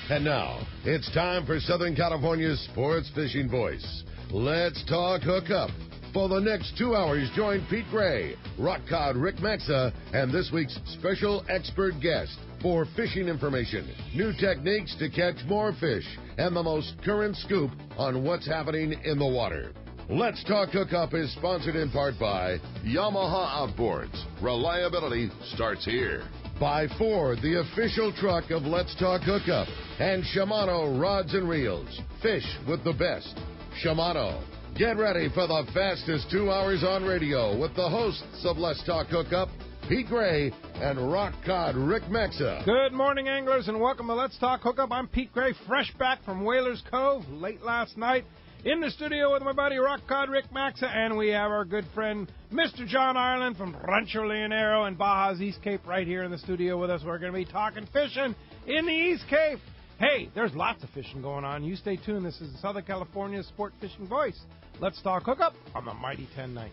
And now, it's time for Southern California's sports fishing voice. Let's talk hookup. For the next 2 hours, join Pete Gray, rock cod Rick Maxa, and this week's special expert guest for fishing information, new techniques to catch more fish, and the most current scoop on what's happening in the water. Let's Talk Hookup is sponsored in part by Yamaha Outboards. Reliability starts here. By Ford, the official truck of Let's Talk Hookup. And Shimano Rods and Reels. Fish with the best. Shimano. Get ready for the fastest 2 hours on radio with the hosts of Let's Talk Hookup, Pete Gray and rock cod Rick Maxa. Good morning, anglers, and welcome to Let's Talk Hookup. I'm Pete Gray, fresh back from Whalers Cove late last night. In the studio with my buddy rock cod Rick Maxa, and we have our good friend Mr. John Ireland from Rancho, Leonero, and Baja's East Cape right here in the studio with us. We're going to be talking fishing in the East Cape. Hey, there's lots of fishing going on. You stay tuned. This is Southern California's sport fishing voice. Let's Talk Hookup on the Mighty 1090.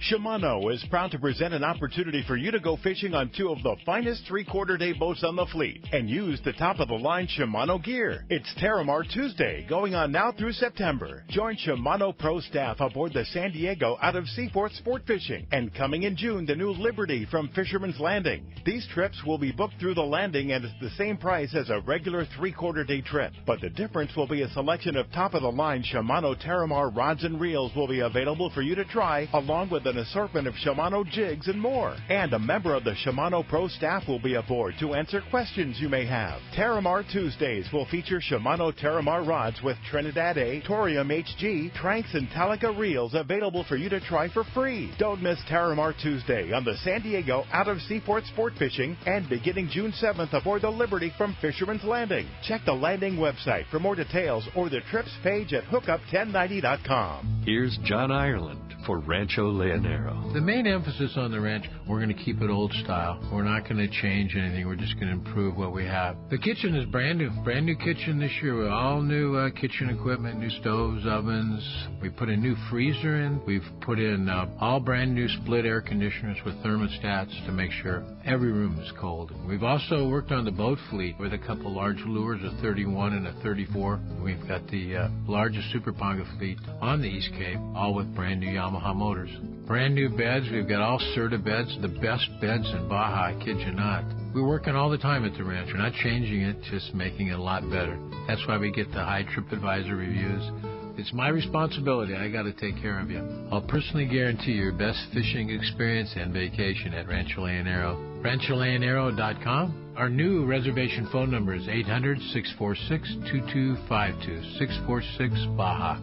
Shimano is proud to present an opportunity for you to go fishing on two of the finest three-quarter-day boats on the fleet and use the top-of-the-line Shimano gear. It's Terramar Tuesday, going on now through September. Join Shimano Pro staff aboard the San Diego out of Seaforth Sport Fishing, and coming in June, the new Liberty from Fisherman's Landing. These trips will be booked through the landing and it's the same price as a regular three-quarter-day trip. But the difference will be a selection of top-of-the-line Shimano Terramar rods and reels will be available for you to try, along with an assortment of Shimano jigs and more. And a member of the Shimano Pro staff will be aboard to answer questions you may have. Terramar Tuesdays will feature Shimano Terramar rods with Trinidad A, Torium HG, Tranks, and Talica reels available for you to try for free. Don't miss Terramar Tuesday on the San Diego out of Seaforth Sport Fishing, and beginning June 7th aboard the Liberty from Fisherman's Landing. Check the landing website for more details or the trips page at hookup1090.com. Here's John Ireland for Rancho Leonero. The main emphasis on the ranch, we're going to keep it old style. We're not going to change anything. We're just going to improve what we have. The kitchen is brand new kitchen this year with all new kitchen equipment, new stoves, ovens. We put a new freezer in. We've put in all brand new split air conditioners with thermostats to make sure every room is cold. We've also worked on the boat fleet with a couple large lures, a 31 and a 34. We've got the largest Super Ponga fleet on the East Cape, all with brand new Yamaha motors. Brand new beds. We've got all Serta beds, the best beds in Baja, I kid you not. We're working all the time at the ranch. We're not changing it, just making it a lot better. That's why we get the high TripAdvisor reviews. It's my responsibility. I got to take care of you. I'll personally guarantee your best fishing experience and vacation at Rancho Leonero. RanchoLeonero.com. Our new reservation phone number is 800-646-2252, 646 Baja.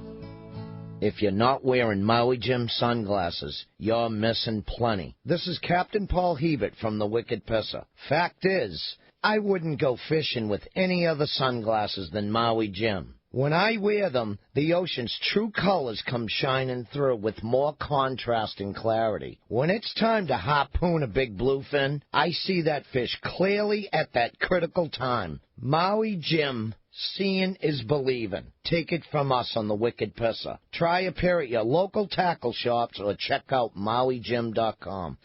If you're not wearing Maui Jim sunglasses, you're missing plenty. This is Captain Paul Hebert from the Wicked Pisser. Fact is, I wouldn't go fishing with any other sunglasses than Maui Jim. When I wear them, the ocean's true colors come shining through with more contrast and clarity. When it's time to harpoon a big bluefin, I see that fish clearly at that critical time. Maui Jim, seeing is believing. Take it from us on the Wicked Pisser. Try a pair at your local tackle shops or check out MauiJim.com.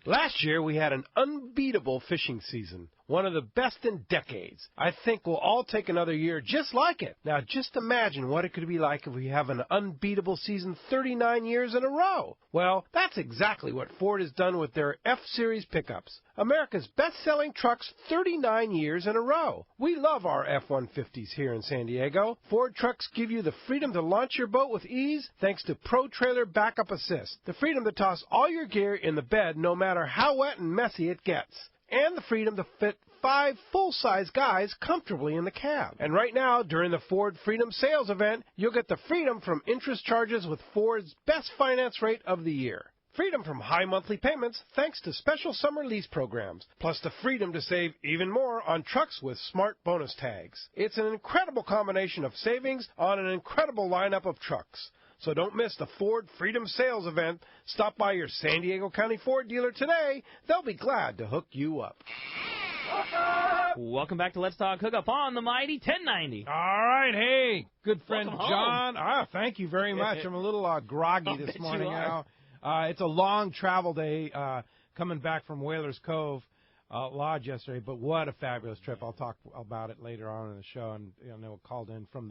Last year, we had an unbeatable fishing season. One of the best in decades. I think we'll all take another year just like it. Now, just imagine what it could be like if we have an unbeatable season 39 years in a row. Well, that's exactly what Ford has done with their F-Series pickups. America's best-selling trucks 39 years in a row. We love our F-150s here in San Diego. Ford trucks give you the freedom to launch your boat with ease thanks to Pro Trailer Backup Assist. The freedom to toss all your gear in the bed no matter how wet and messy it gets. And the freedom to fit 5 full-size guys comfortably in the cab. And right now, during the Ford Freedom Sales event, you'll get the freedom from interest charges with Ford's best finance rate of the year. Freedom from high monthly payments thanks to special summer lease programs, plus the freedom to save even more on trucks with smart bonus tags. It's an incredible combination of savings on an incredible lineup of trucks. So don't miss the Ford Freedom Sales event. Stop by your San Diego County Ford dealer today. They'll be glad to hook you up. Welcome back to Let's Talk Hookup on the Mighty 1090. All right, hey, good friend Welcome John. Thank you very much. I'm a little groggy this morning. It's a long travel day coming back from Whalers Cove. lodge yesterday. But what a fabulous trip! I'll talk about it later on in the show. And they were called in from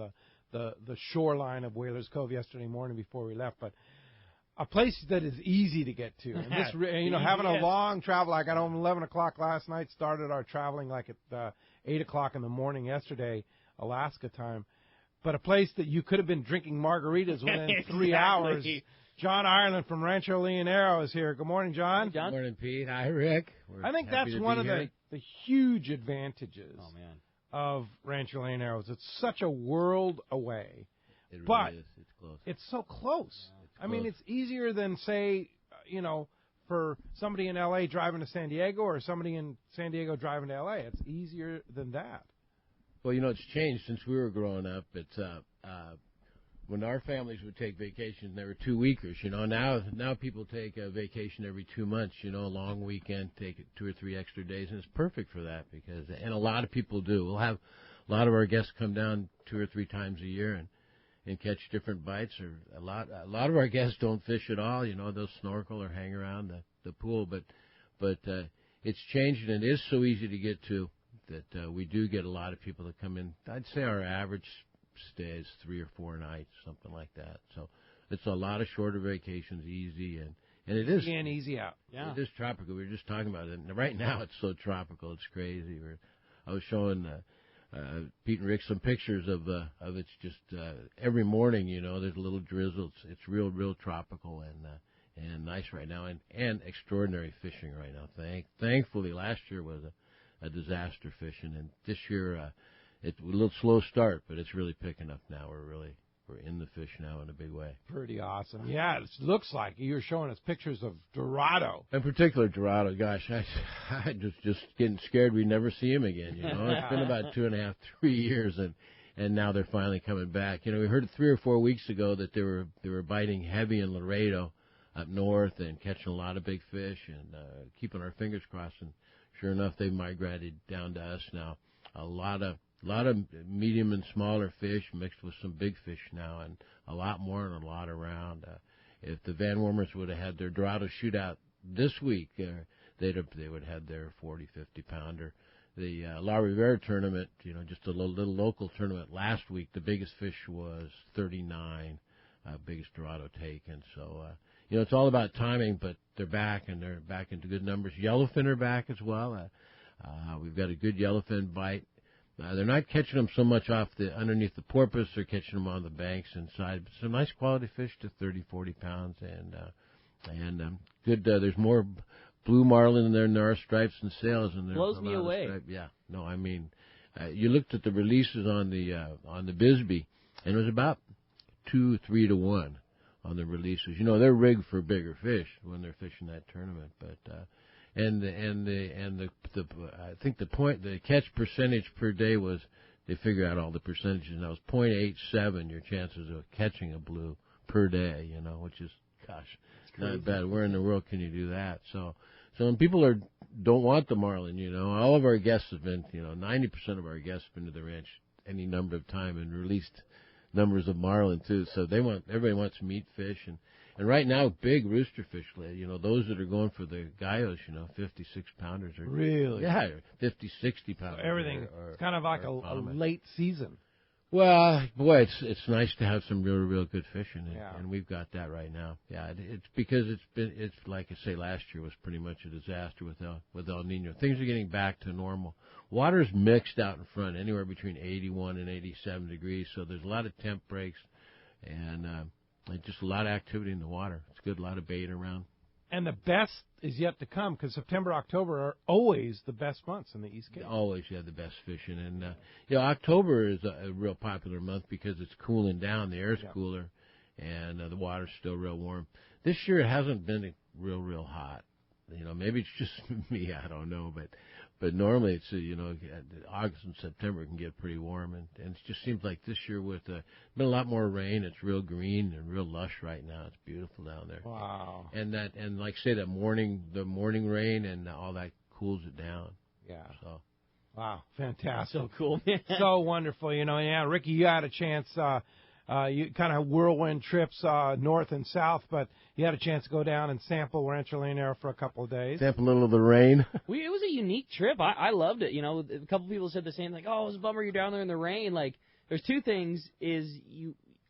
the shoreline of Whalers Cove yesterday morning before we left. But a place that is easy to get to. And this, having a long travel. I got home at 11 o'clock last night. Started our traveling like at 8 o'clock in the morning yesterday, Alaska time. But a place that you could have been drinking margaritas within 3 hours. John Ireland from Rancho Leonero is here. Good morning, John. Hey, John. Good morning, Pete. Hi, Rick. I think that's one of the huge advantages of Rancho Leonero. It's such a world away. It but really is. It's close. It's so close. I mean, it's easier than, say, for somebody in L.A. driving to San Diego or somebody in San Diego driving to L.A. It's easier than that. Well, it's changed since we were growing up. It's when our families would take vacations, they were 2-weekers. Now people take a vacation every 2 months. A long weekend, take 2 or 3 extra days, and it's perfect for that and a lot of people do. We'll have a lot of our guests come down 2 or 3 times a year and catch different bites. Or a lot of our guests don't fish at all. They'll snorkel or hang around the pool, but it's changed, and it is so easy to get to that we do get a lot of people that come in. I'd say our average stay is 3 or 4 nights, something like that. So it's a lot of shorter vacations, easy, and it is easy and easy out. Yeah, it is tropical. We were just talking about it. And right now it's so tropical, it's crazy. I was showing Pete and Rick some pictures of it's just every morning. There's a little drizzle. It's real tropical and nice right now, and extraordinary fishing right now. Thankfully, last year was a disaster fishing, and this year it's a little slow start, but it's really picking up now. We're in the fish now in a big way. Pretty awesome. Yeah, it looks like you were showing us pictures of Dorado. In particular, Dorado. Gosh, I just getting scared we'd never see him again. It's been about 2.5, 3 years, and now they're finally coming back. We heard 3 or 4 weeks ago that they were biting heavy in Laredo up north and catching a lot of big fish and keeping our fingers crossed. And sure enough, they migrated down to us now. A lot of medium and smaller fish mixed with some big fish now, and a lot more and a lot around. If the Van Wormers would have had their Dorado shootout this week, they would have had their 40, 50-pounder. The La Rivera tournament, just a little local tournament last week, the biggest fish was 39, biggest Dorado taken. So, it's all about timing, but they're back, and they're back into good numbers. Yellowfin are back as well. We've got a good yellowfin bite. They're not catching them so much underneath the porpoise. They're catching them on the banks inside. But some nice quality fish to 30, 40 pounds, and good. There's more blue marlin in there than there are stripes and sails. And blows me away. Yeah, no, I mean, you looked at the releases on the Bisbee, and it was about 2-3 to 1 on the releases. They're rigged for bigger fish when they're fishing that tournament, but. And I think the catch percentage per day was, they figure out all the percentages, and that was 0.87 your chances of catching a blue per day, which is, gosh, not bad. Where in the world can you do that? So when people don't want the marlin, all of our guests have been, 90% of our guests have been to the ranch any number of time and released numbers of marlin too. So everybody wants meat fish, and right now, big rooster fish, those that are going for the gallos, 56 pounders. Really? Yeah, 50, 60 pounders. So everything. It's kind of like a late season. Well, boy, it's nice to have some real good fishing, and we've got that right now. Yeah, it's because it's like I say, last year was pretty much a disaster with El Nino. Things are getting back to normal. Water's mixed out in front, anywhere between 81 and 87 degrees, so there's a lot of temp breaks, and just a lot of activity in the water. It's good, a lot of bait around. And the best is yet to come, because September, October are always the best months in the East Cape. Always, the best fishing. And, October is a real popular month because it's cooling down. The air's cooler, and the water's still real warm. This year it hasn't been real hot. Maybe it's just me, I don't know, but normally it's, August and September can get pretty warm, and it just seems like this year with been a lot more rain. It's real green and real lush right now. It's beautiful down there. Wow. And like I say, the morning rain and all that cools it down. Yeah. So. Wow, fantastic. So cool. So wonderful. Ricky, you had a chance You kind of whirlwind trips north and south, but you had a chance to go down and sample Rancho Leonero for a couple of days. Sample a little of the rain. It was a unique trip. I loved it. You know, a couple people said the same, like, oh, it was a bummer you're down there in the rain. Like, there's two things.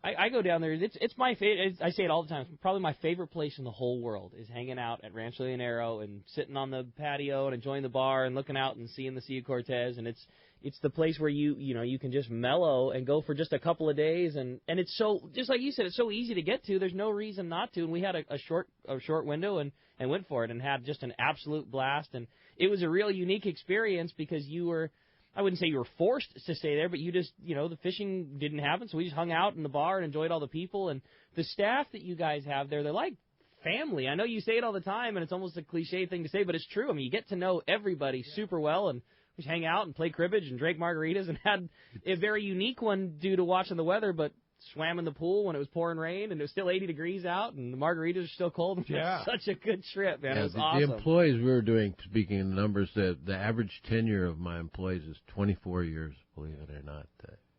I go down there. It's my favorite. I say it all the time. It's probably my favorite place in the whole world is hanging out at Rancho Leonero and sitting on the patio and enjoying the bar and looking out and seeing the Sea of Cortez. And it's the place where you can just mellow and go for just a couple of days. And it's so, just like you said, it's so easy to get to. There's no reason not to. And we had a short window and went for it and had just an absolute blast. And it was a real unique experience because you were, I wouldn't say you were forced to stay there, but you just, the fishing didn't happen, so we just hung out in the bar and enjoyed all the people. And the staff that you guys have there, they're like family. I know you say it all the time, and it's almost a cliche thing to say, but it's true. I mean, you get to know everybody super well, and we just hang out and play cribbage and drank margaritas and had a very unique one due to watching the weather, but swam in the pool when it was pouring rain, and it was still 80 degrees out, and the margaritas are still cold. Yeah. Such a good trip, man. Yeah, it was awesome. The employees we were doing, speaking of numbers, the average tenure of my employees is 24 years, believe it or not.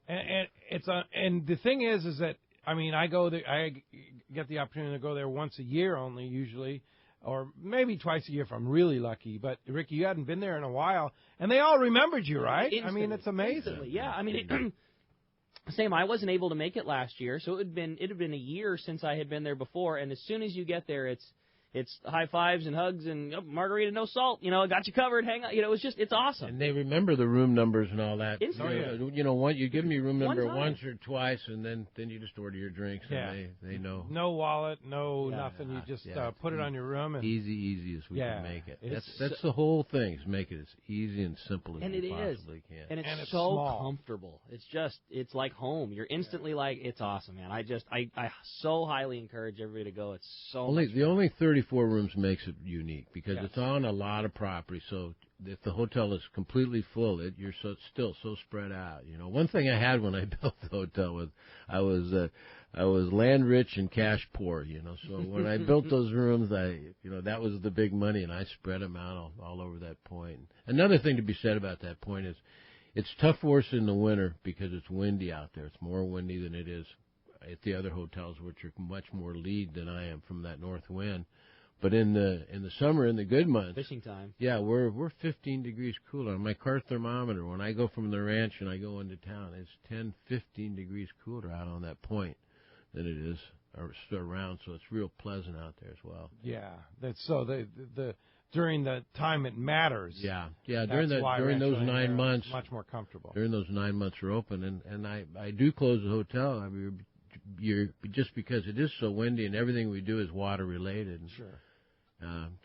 And the thing is that, I mean, I go there, I get the opportunity to go there once a year only, usually, or maybe twice a year if I'm really lucky. But, Ricky, you hadn't been there in a while, and they all remembered you, right? Instantly. I mean, it's amazing. Instantly. Yeah, I mean, same. I wasn't able to make it last year, so it had been a year since I had been there before. And as soon as you get there, it's high fives and hugs and margarita, no salt. I got you covered. Hang on. It's awesome. And they remember the room numbers and all that. Instantly. You give me your room number once or twice, and then you just order your drinks, and they know. No wallet, nothing. You just put it on your room. And easy as we can make it. That's the whole thing, is make it as easy and simple as you possibly can. And it's so small. comfortable. It's like home. You're instantly like, it's awesome, man. I so highly encourage everybody to go. It's so much fun. The only 34 rooms makes it unique because it's on a lot of property. So if the hotel is completely full, you're still so spread out. One thing I had when I built the hotel was I was land rich and cash poor. So when I built those rooms, that was the big money, and I spread them out all over that point. Another thing to be said about that point is it's tough for us in the winter because it's windy out there. It's more windy than it is at the other hotels, which are much more lead than I am from that north wind. But in the summer, in the good months, fishing time, we're 15 degrees cooler. On my car thermometer, when I go from the ranch and I go into town, it's 10, 15 degrees cooler out on that point than it is around. So it's real pleasant out there as well. Yeah, that's so the during the time it matters. Yeah. During those 9 months, much more comfortable. During those 9 months we're open, and I do close the hotel. I mean, just because it is so windy and everything we do is water related. Sure.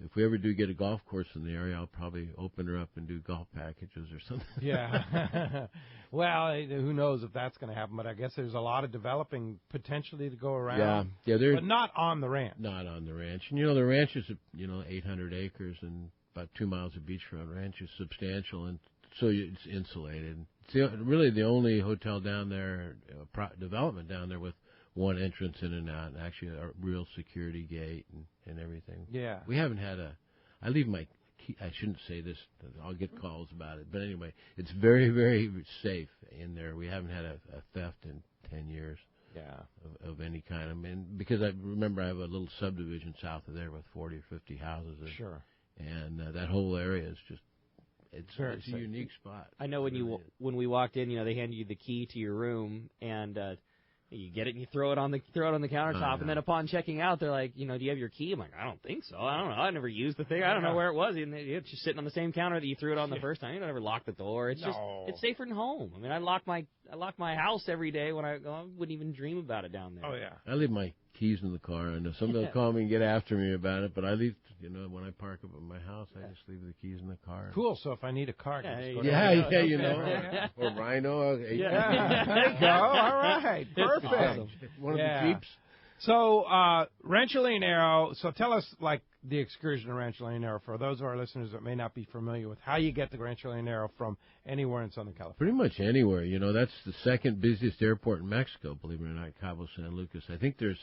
If we ever do get a golf course in the area, I'll probably open her up and do golf packages or something. Yeah. Well, who knows if that's going to happen, but I guess there's a lot of developing potentially to go around. Yeah. But not on the ranch. Not on the ranch. And, the ranch is, 800 acres and about 2 miles of beachfront. Ranch is substantial, and so it's insulated. It's really the only hotel down there, development down there with one entrance in and out, and actually a real security gate and everything. Yeah. We haven't had I leave my key, I shouldn't say this, I'll get calls about it, but anyway, it's very, very safe in there. We haven't had a theft in 10 years. Yeah. Of any kind. I mean, because I remember I have a little subdivision south of there with 40 or 50 houses. Sure. And that whole area is just, it's a unique spot. I know when we walked in, they handed you the key to your room, and you get it and you throw it on the countertop, and then upon checking out, they're like, do you have your key? I'm like, I don't think so. I don't know. I never used the thing. I don't know where it was. And it's just sitting on the same counter that you threw it on the first time. You don't ever lock the door. It's just it's safer than home. I mean, I lock my house every day when I wouldn't even dream about it down there. Oh yeah. I leave my keys in the car. I know somebody will call me and get after me about it, but I leave. When I park up at my house, I just leave the keys in the car. Cool. So if I need a car, I can just go down. Or Rhino. There you go. All right. Perfect. Awesome. One of the Jeeps. So Rancho Leonero. So tell us the excursion to Rancho Leonero for those of our listeners that may not be familiar with how you get to Rancho Leonero from anywhere in Southern California. Pretty much anywhere. That's the second busiest airport in Mexico, believe it or not, Cabo San Lucas. I think there's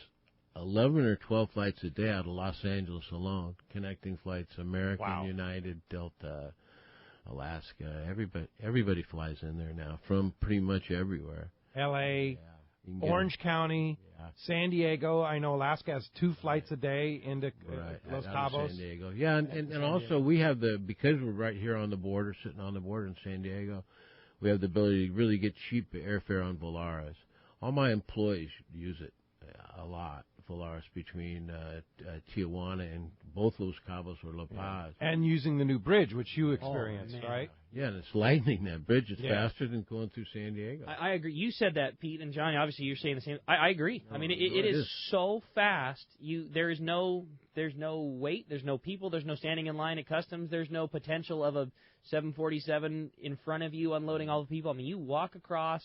11 or 12 flights a day out of Los Angeles alone, connecting flights, American, United, Delta, Alaska. Everybody flies in there now from pretty much everywhere. L.A., Orange County, San Diego. I know Alaska has 2 flights a day into Los Cabos. San Diego. Yeah, and also we have because we're right here on the border, sitting on the border in San Diego, we have the ability to really get cheap airfare on Volaris. All my employees use it a lot. Volaris between Tijuana and both Los Cabos or La Paz. And using the new bridge, which you experienced, right? Yeah, and it's lightning, that bridge. It's faster than going through San Diego. I agree. You said that, Pete, and Johnny, obviously you're saying the same. I agree. I mean, it is so fast. There's no wait. There's no people. There's no standing in line at customs. There's no potential of a 747 in front of you unloading all the people. I mean, you walk across.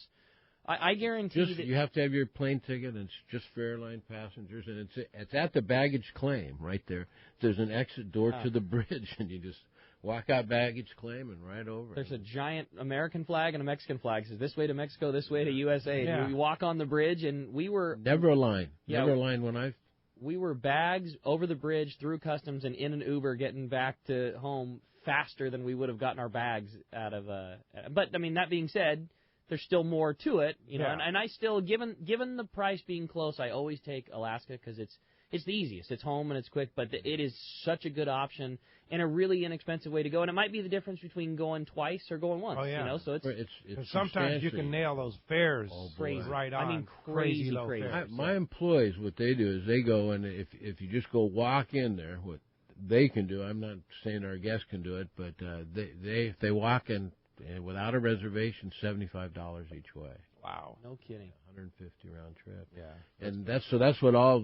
I guarantee that you have to have your plane ticket, and it's just for airline passengers, and it's at the baggage claim right there. There's an exit door to the bridge, and you just walk out baggage claim and right over. There's a giant American flag and a Mexican flag. It says this way to Mexico, this way to USA. Yeah. And we walk on the bridge, and we were never a line. Yeah, never a line when I. We were bags over the bridge through customs and in an Uber getting back to home faster than we would have gotten our bags out of. But I mean, that being said, there's still more to it, you know. Yeah. And I still, given the price being close, I always take Alaska because it's the easiest. It's home and it's quick, but it is such a good option and a really inexpensive way to go. And it might be the difference between going twice or going once. Oh, yeah. You know, so it's sometimes you can nail those fares crazy. Right on. I mean, crazy low fares. My employees, what they do is they go, and if you just go walk in there, what they can do, I'm not saying our guests can do it, but if they walk in and without a reservation, $75 each way. Wow. No kidding. 150 round trip. Yeah. And that's what all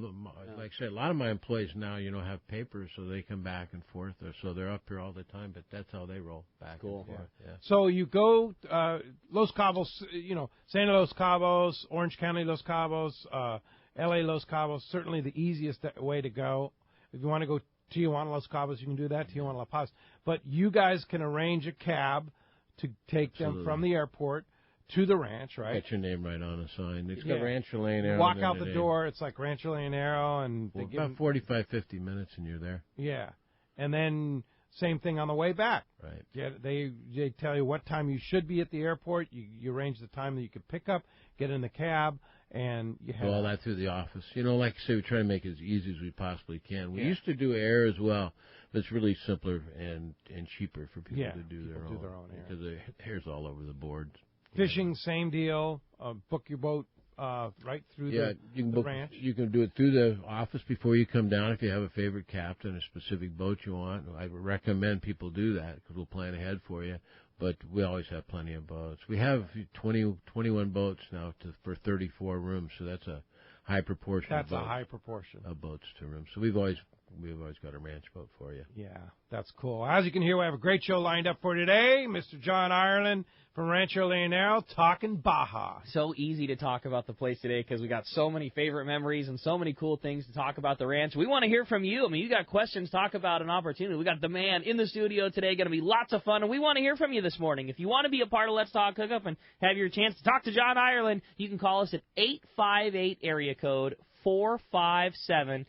like I said, a lot of my employees now, have papers, so they come back and forth, so they're up here all the time, but that's how they roll back and forth. Yeah. So you go Los Cabos, Santa Los Cabos, Orange County Los Cabos, LA Los Cabos, certainly the easiest way to go. If you want to go Tijuana Los Cabos, you can do that, Tijuana La Paz. But you guys can arrange a cab to take them from the airport to the ranch, right? Get your name right on a sign. It's got Rancho Leonero. Walk out the door, it's like Rancho Leonero, and they give about 45, 50 minutes, and you're there. Yeah, and then same thing on the way back. Right. Yeah, they tell you what time you should be at the airport. You arrange the time that you could pick up, get in the cab, and you have all that through the office. Like I say, we try to make it as easy as we possibly can. We used to do air as well. But it's really simpler and cheaper for people to do their own air. Because the air's all over the board. Fishing, same deal. Book your boat right through the ranch. You can do it through the office before you come down if you have a favorite captain, a specific boat you want. I would recommend people do that because we'll plan ahead for you. But we always have plenty of boats. We have 21 boats now for 34 rooms, so that's a high proportion. That's a high proportion of boats to rooms. So we've always got a ranch boat for you. Yeah, that's cool. As you can hear, we have a great show lined up for today. Mr. John Ireland from Rancho Leonero talking Baja. So easy to talk about the place today because we got so many favorite memories and so many cool things to talk about the ranch. We want to hear from you. I mean, you got questions, talk about an opportunity. We got the man in the studio today. Going to be lots of fun, and we want to hear from you this morning. If you want to be a part of Let's Talk Hookup and have your chance to talk to John Ireland, you can call us at 858 area code 457-1090.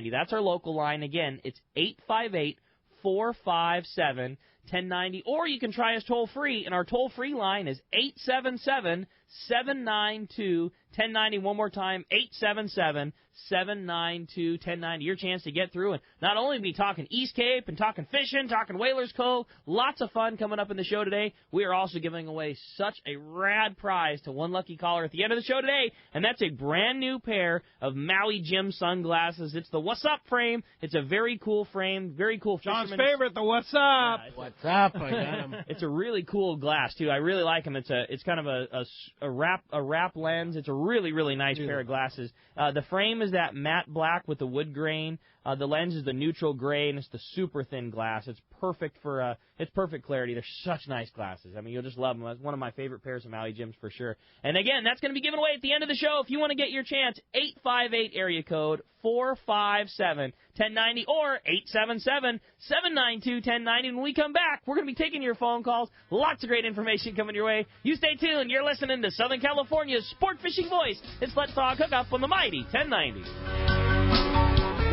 That's our local line. Again, it's 858-457-1090. Or you can try us toll-free, and our toll-free line is 877-792-1090. One more time, 877-792-1090. Your chance to get through and not only be talking East Cape and talking fishing, talking Whalers Cove, lots of fun coming up in the show today. We are also giving away such a rad prize to one lucky caller at the end of the show today, and that's a brand new pair of Maui Jim sunglasses. It's the What's Up frame. It's a very cool frame, very cool John's favorite, the What's Up. What's up? I got him. It's a really cool glass too. I really like them. It's kind of a wrap lens. It's a really, really nice pair of glasses. The frame is that matte black with the wood grain. The lens is the neutral gray, and it's the super thin glass. It's perfect for it's perfect clarity. They're such nice glasses. I mean, you'll just love them. That's one of my favorite pairs of Maui Jims for sure. And again, that's going to be given away at the end of the show. If you want to get your chance, 858 area code 457-1090 or 877-792-1090. When we come back, we're going to be taking your phone calls. Lots of great information coming your way. You stay tuned. You're listening to Southern California's sport fishing voice. It's Let's Talk Hookup on the mighty 1090.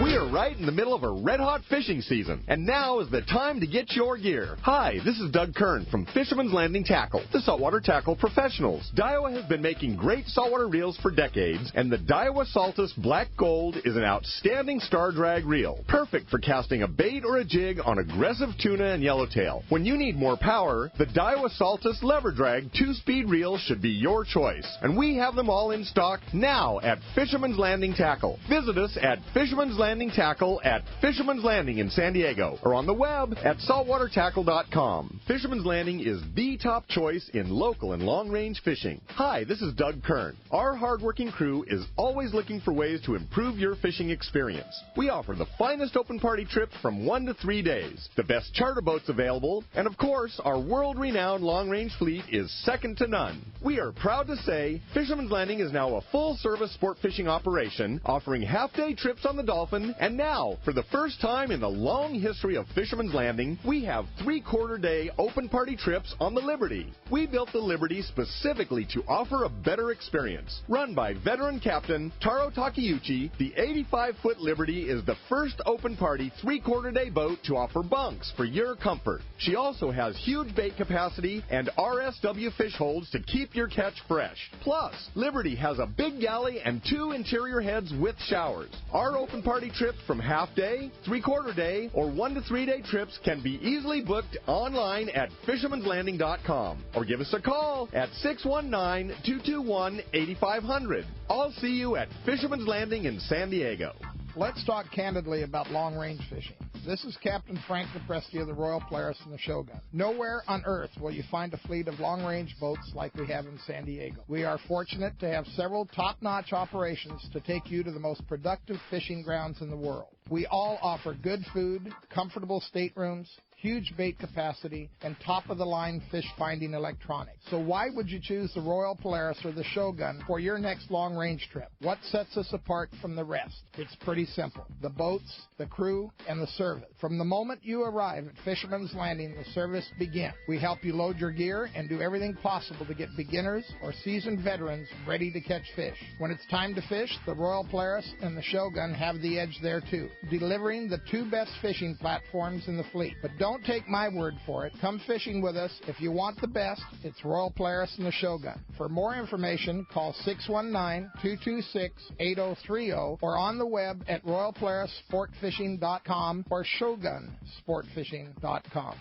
We are right in the middle of a red-hot fishing season, and now is the time to get your gear. Hi, this is Doug Kern from Fisherman's Landing Tackle, the saltwater tackle professionals. Daiwa has been making great saltwater reels for decades, and the Daiwa Saltus Black Gold is an outstanding star drag reel, perfect for casting a bait or a jig on aggressive tuna and yellowtail. When you need more power, the Daiwa Saltus Lever Drag 2-speed reel should be your choice, and we have them all in stock now at Fisherman's Landing Tackle. Visit us at Fisherman's Landing Tackle at Fisherman's Landing in San Diego, or on the web at saltwatertackle.com. Fisherman's Landing is the top choice in local and long-range fishing. Hi, this is Doug Kern. Our hardworking crew is always looking for ways to improve your fishing experience. We offer the finest open party trips from 1 to 3 days, the best charter boats available, and of course, our world-renowned long-range fleet is second to none. We are proud to say Fisherman's Landing is now a full-service sport fishing operation, offering half-day trips on the Dolphin, and now, for the first time in the long history of Fisherman's Landing, we have 3/4-day open party trips on the Liberty. We built the Liberty specifically to offer a better experience. Run by veteran captain Taro Takeuchi, the 85-foot Liberty is the first open party 3/4-day boat to offer bunks for your comfort. She also has huge bait capacity and RSW fish holds to keep your catch fresh. Plus, Liberty has a big galley and 2 interior heads with showers. Our open party trips from half-day, 3/4-day, or 1 to 3 day trips can be easily booked online at fishermanslanding.com or give us a call at 619-221-8500. I'll see you at Fisherman's Landing in San Diego. Let's talk candidly about long-range fishing. This is Captain Frank DePresti of the Royal Polaris and the Shogun. Nowhere on Earth will you find a fleet of long-range boats like we have in San Diego. We are fortunate to have several top-notch operations to take you to the most productive fishing grounds in the world. We all offer good food, comfortable staterooms, huge bait capacity, and top-of-the-line fish-finding electronics. So why would you choose the Royal Polaris or the Shogun for your next long-range trip? What sets us apart from the rest? It's pretty simple. The boats, the crew, and the service. From the moment you arrive at Fisherman's Landing, the service begins. We help you load your gear and do everything possible to get beginners or seasoned veterans ready to catch fish. When it's time to fish, the Royal Polaris and the Shogun have the edge there too, delivering the 2 best fishing platforms in the fleet. But don't take my word for it. Come fishing with us. If you want the best, it's Royal Polaris and the Shogun. For more information, call 619-226-8030 or on the web at royalpolarissportfishing.com or shogunsportfishing.com.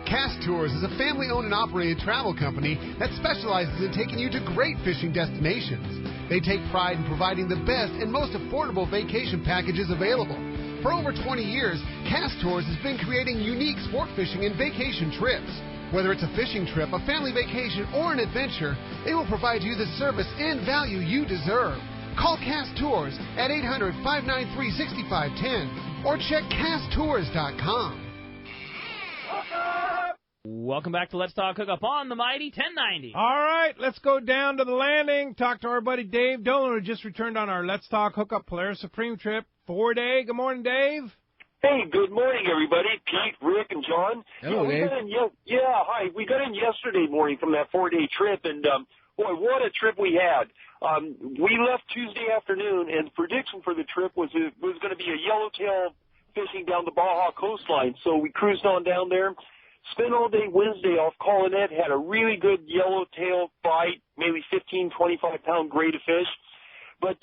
Cast Tours is a family-owned and operated travel company that specializes in taking you to great fishing destinations. They take pride in providing the best and most affordable vacation packages available. For over 20 years, Cast Tours has been creating unique sport fishing and vacation trips. Whether it's a fishing trip, a family vacation, or an adventure, they will provide you the service and value you deserve. Call Cast Tours at 800-593-6510 or check casttours.com. Welcome back to Let's Talk Hookup on the Mighty 1090. All right, let's go down to the landing. Talk to our buddy Dave Dolan, who just returned on our Let's Talk Hookup Polaris Supreme trip. 4-day. Good morning, Dave. Hey, good morning, everybody. Pete, Rick, and John. Hello, Dave. Hi. We got in yesterday morning from that 4-day trip, and boy, what a trip we had. We left Tuesday afternoon, and the prediction for the trip was it was going to be a yellowtail fishing down the Baja coastline. So we cruised on down there, spent all day Wednesday off calling it, had a really good yellowtail bite, maybe 15, 25-pound grade of fish. But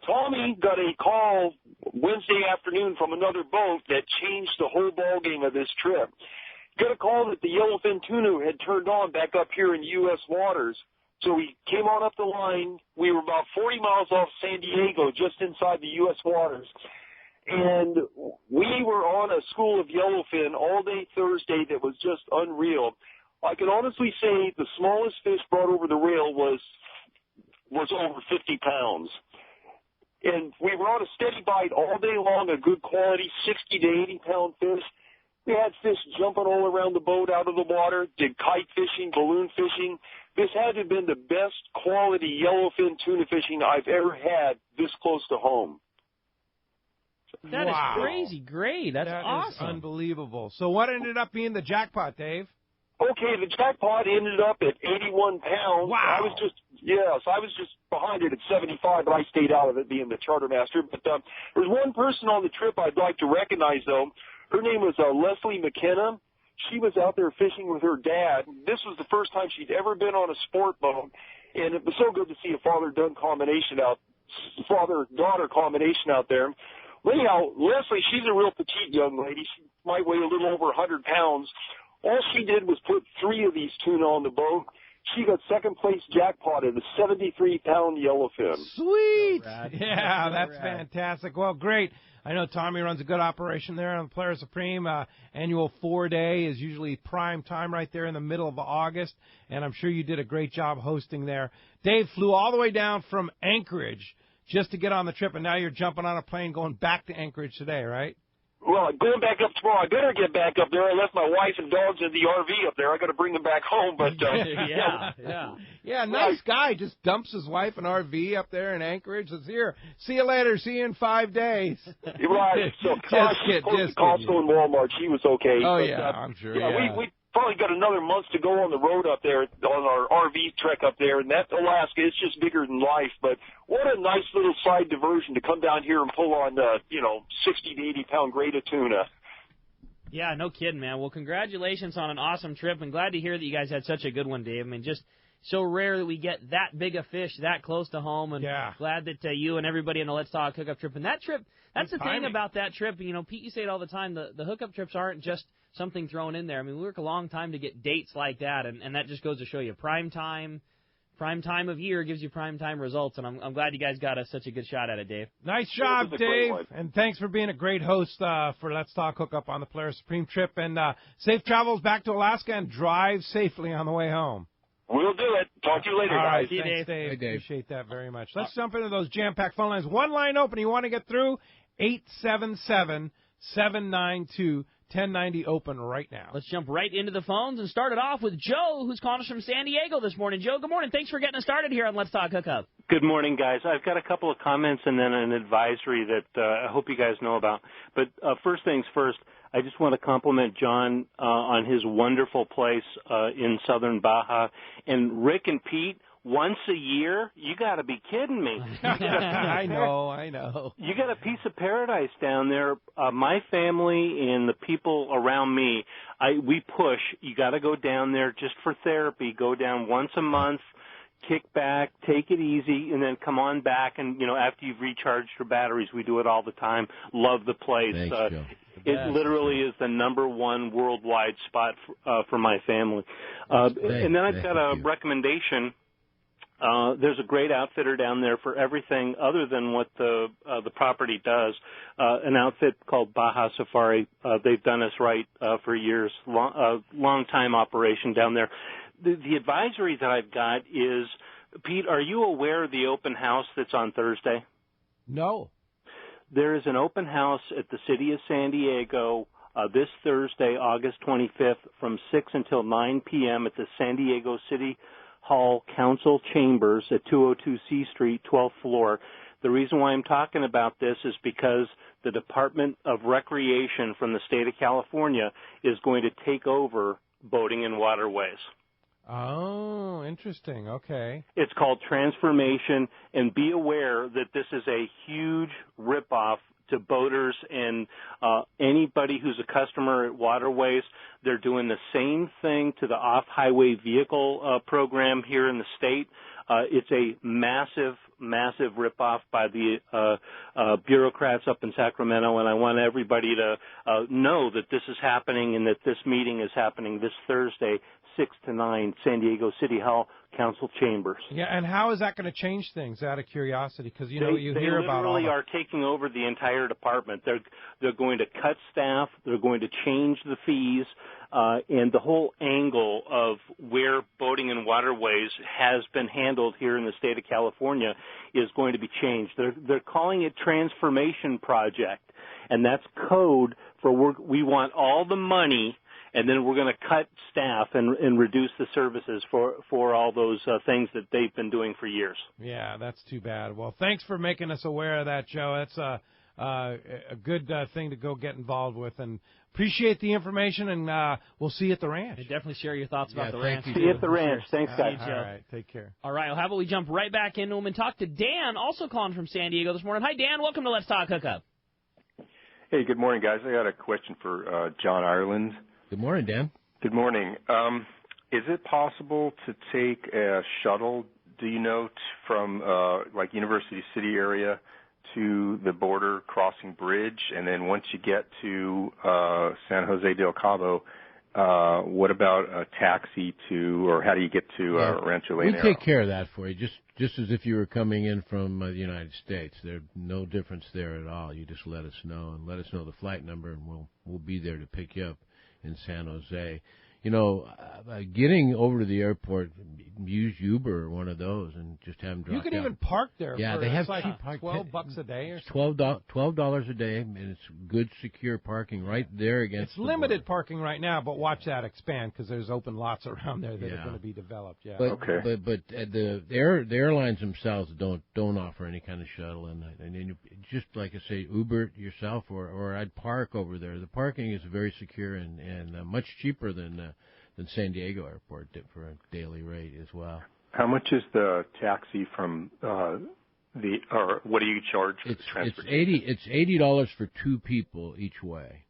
Tommy got a call Wednesday afternoon from another boat that changed the whole ballgame of this trip. Got a call that the yellowfin tuna had turned on back up here in U.S. waters. So we came on up the line. We were about 40 miles off San Diego, just inside the U.S. waters. And we were on a school of yellowfin all day Thursday that was just unreal. I can honestly say the smallest fish brought over the rail was over 50 pounds. And we were on a steady bite all day long, a good quality 60 to 80-pound fish. We had fish jumping all around the boat out of the water, did kite fishing, balloon fishing. This had to have been the best quality yellowfin tuna fishing I've ever had this close to home. That is crazy great. That's awesome. That is unbelievable. So what ended up being the jackpot, Dave? Okay, the jackpot ended up at 81 pounds. Wow. I was just Yeah, so I was just behind it at 75, but I stayed out of it being the charter master. But there's one person on the trip I'd like to recognize, though. Her name was Leslie McKenna. She was out there fishing with her dad. This was the first time she'd ever been on a sport boat, and it was so good to see a father-daughter combination out there. Well, anyhow, Leslie, she's a real petite young lady. She might weigh a little over 100 pounds. All she did was put 3 of these tuna on the boat. She got second place jackpot at a 73-pound yellowfin. Sweet! Yeah, that's fantastic. Well, great. I know Tommy runs a good operation there on the Polaris Supreme. Annual 4-day is usually prime time right there in the middle of August, and I'm sure you did a great job hosting there. Dave flew all the way down from Anchorage just to get on the trip, and now you're jumping on a plane going back to Anchorage today, right? Well, going back up tomorrow. I better get back up there. I left my wife and dogs in the RV up there. I got to bring them back home. But yeah, nice guy. Just dumps his wife and RV up there in Anchorage. Says, here, see you later. See you in 5 days. Right. So just Costco and Walmart. She was okay. Oh, but, yeah, I'm sure. Yeah, we probably got another month to go on the road up there, on our RV trek up there, and that Alaska, it's just bigger than life. But what a nice little side diversion to come down here and pull on, 60 to 80 pound grade of tuna. Yeah, no kidding, man. Well, congratulations on an awesome trip, and glad to hear that you guys had such a good one, Dave. I mean, just so rare that we get that big a fish that close to home, and glad that you and everybody on the Let's Talk Hookup trip. And that trip, that's the thing about that trip. You know, Pete, you say it all the time, the hookup trips aren't just something thrown in there. I mean, we work a long time to get dates like that, and that just goes to show you prime time of year gives you prime time results, and I'm glad you guys got us such a good shot at it, Dave. Nice job, Dave, and thanks for being a great host for Let's Talk Hookup on the Polaris Supreme trip, and safe travels back to Alaska, and drive safely on the way home. We'll do it. Talk to you later, All right, guys. thanks, Dave. Dave. Hey, Dave. Appreciate that very much. Let's jump into those jam-packed phone lines. One line open. You want to get through? 877-792-1090 open right now. Let's jump right into the phones and start it off with Joe, who's calling us from San Diego this morning. Joe, good morning. Thanks for getting us started here on Let's Talk Hookup. Good morning, guys. I've got a couple of comments and then an advisory that I hope you guys know about. But first things first, I just want to compliment John on his wonderful place in southern Baja. And Rick and Pete, once a year? You got to be kidding me. I know. You got a piece of paradise down there. My family and the people around me, we push. You got to go down there just for therapy. Go down once a month. Kick back, take it easy, and then come on back. And, after you've recharged your batteries, we do it all the time. Love the place. Thanks, Joe. It literally is the #1 worldwide spot for my family. And then I've got a recommendation. There's a great outfitter down there for everything other than what the property does. An outfit called Baja Safari. They've done us right for years. Long time operation down there. The advisory that I've got is, Pete, are you aware of the open house that's on Thursday? No. There is an open house at the City of San Diego this Thursday, August 25th, from 6 until 9 p.m. at the San Diego City Hall Council Chambers at 202 C Street, 12th floor. The reason why I'm talking about this is because the Department of Recreation from the state of California is going to take over boating and waterways. Oh, interesting. Okay. It's called Transformation, and be aware that this is a huge ripoff to boaters and anybody who's a customer at Waterways. They're doing the same thing to the off-highway vehicle program here in the state. It's a massive ripoff by the bureaucrats up in Sacramento, and I want everybody to know that this is happening and that this meeting is happening this Thursday, 6 to 9, San Diego City Hall Council Chambers. Yeah, and how is that going to change things, out of curiosity? Because, you hear about all They literally are taking over the entire department. They're going to cut staff. They're going to change the fees. And the whole angle of where boating and waterways has been handled here in the state of California is going to be changed. They're calling it Transformation Project, and that's code for we want all the money, and then we're going to cut staff and reduce the services for all those things that they've been doing for years. Yeah, that's too bad. Well, thanks for making us aware of that, Joe. That's a a good thing to go get involved with. And appreciate the information, and we'll see you at the ranch. And definitely share your thoughts about the thank ranch. you. See you at the ranch. Thanks, guys. All right, take care. All right, well, how about we jump right back into them and talk to Dan, also calling from San Diego this morning. Hi, Dan. Welcome to Let's Talk Hookup. Hey, good morning, guys. I got a question for John Ireland. Good morning, Dan. Good morning. Is it possible to take a shuttle, do you know, from like University City area to the border crossing bridge, and then once you get to San Jose del Cabo, what about a taxi to, or how do you get to Rancho Leonero? We take care of that for you, just as if you were coming in from the United States. There's no difference there at all. You just let us know, and let us know the flight number, and we'll be there to pick you up in San Jose. You know, getting over to the airport, use Uber or one of those, and just have them drop You can down. even park there. Yeah, for, they have like cheap park. $12 a day or something. $12 a day, and it's good, secure parking right there against. It's limited parking right now, but watch that expand because there's open lots around there that are going to be developed. Yeah. But the airlines themselves don't offer any kind of shuttle, and you, just like I say, Uber yourself, or I'd park over there. The parking is very secure and much cheaper than San Diego Airport for a daily rate as well. How much is the taxi from or what do you charge for the transportation? It's $80 for two people each way,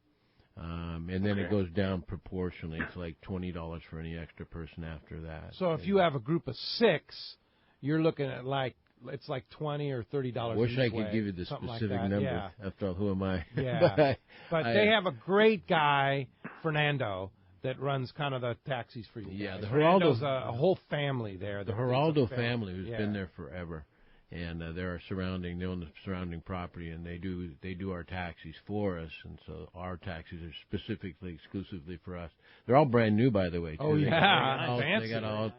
and then it goes down proportionally. It's like $20 for any extra person after that. So if you have a group of 6, you're looking at it's like $20 or $30. I wish I could give you the specific number. Yeah. After all, who am I? Yeah. but they have a great guy, Fernando, that runs kind of the taxis for you. Yeah, guys. the Fernando's Geraldo, a whole family there. The Geraldo family who's been there forever, and they own the surrounding property, and they do our taxis for us, and so our taxis are specifically, exclusively for us. They're all brand new, by the way. Too. Oh yeah, they got all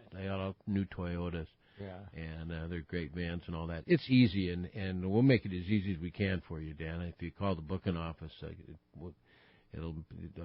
new Toyotas. Yeah, and they're great vans and all that. It's easy, and we'll make it as easy as we can for you, Dan. If you call the booking office, it'll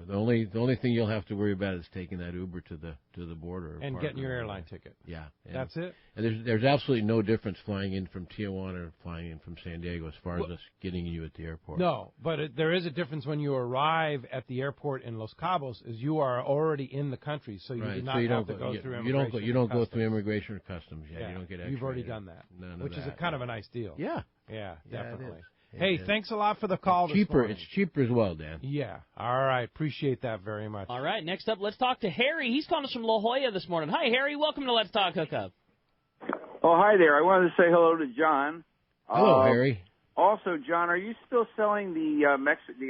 the only thing you'll have to worry about is taking that Uber to the border and getting your airline ticket. Yeah, that's it. And there's absolutely no difference flying in from Tijuana or flying in from San Diego as far as us getting you at the airport. No, but there is a difference when you arrive at the airport in Los Cabos, is you are already in the country, so you do not have to go through immigration. You don't go through immigration or customs. Yeah, you don't get extra. You've already done that, which is kind of a nice deal. Yeah, definitely. Hey, thanks a lot for the call. It's cheaper as well, Dan. Yeah. All right. Appreciate that very much. All right. Next up, let's talk to Harry. He's calling us from La Jolla this morning. Hi, Harry. Welcome to Let's Talk Hookup. Oh, hi there. I wanted to say hello to John. Hello, Harry. Also, John, are you still selling the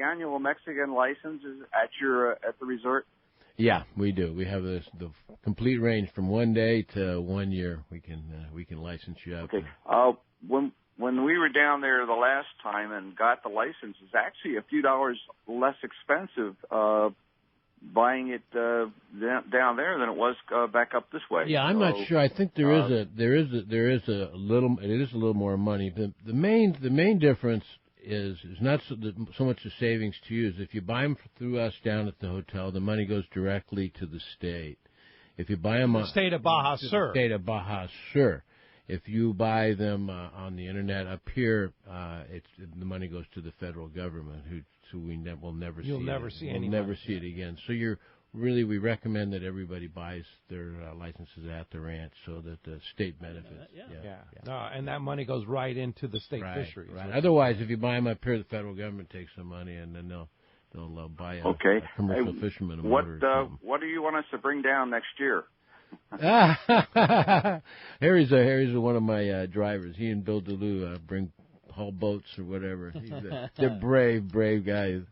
annual Mexican licenses at the resort? Yeah, we do. We have the complete range from 1 day to 1 year. We can license you up. Okay. When we were down there the last time and got the license, it's actually a few dollars less expensive buying it down there than it was back up this way. Yeah, I'm not sure. I think there is a little more money. The main difference is not so much the savings to you. Is if you buy them through us down at the hotel, the money goes directly to the state. If you buy them the state of Baja Sur. State of Baja Sur. If you buy them on the internet up here, the money goes to the federal government, who we will never see. You'll never see any. We'll never see it again. So we recommend that everybody buys their licenses at the ranch so that the state benefits. And that money goes right into the state fisheries. Right. Otherwise, if you buy them up here, the federal government takes some money, and then they'll buy a commercial fisherman a motor. What do you want us to bring down next year? Harry's one of my drivers. He and Bill DeLue bring haul boats or whatever. They're brave guys.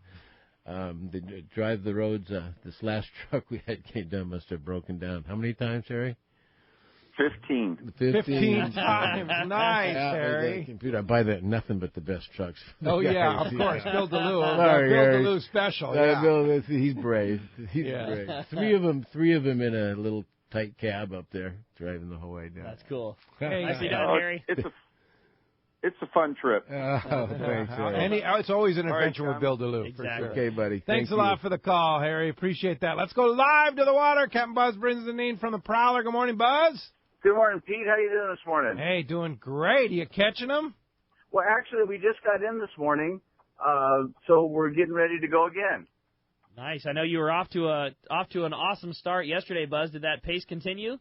They drive the roads. This last truck we had came down must have broken down. How many times, Harry? 15. 15 times. Nice, Harry. Computer. I buy that nothing but the best trucks. Oh yeah, of course. Bill DeLue. Bill DeLue special. Bill, he's brave. He's brave. Three of them in a little tight cab up there, driving the whole way down. That's cool. Hey, nicely done, Harry. It's a fun trip. Oh, thanks, Harry. It's always an adventure with Bill DeLue. Exactly. For sure. Okay, buddy. Thanks a lot for the call, Harry. Appreciate that. Let's go live to the water. Captain Buzz Brinzenine from the Prowler. Good morning, Buzz. Good morning, Pete. How you doing this morning? Hey, doing great. Are you catching them? Well, actually, we just got in this morning, So we're getting ready to go again. Nice. I know you were off to an awesome start yesterday, Buzz. Did that pace continue?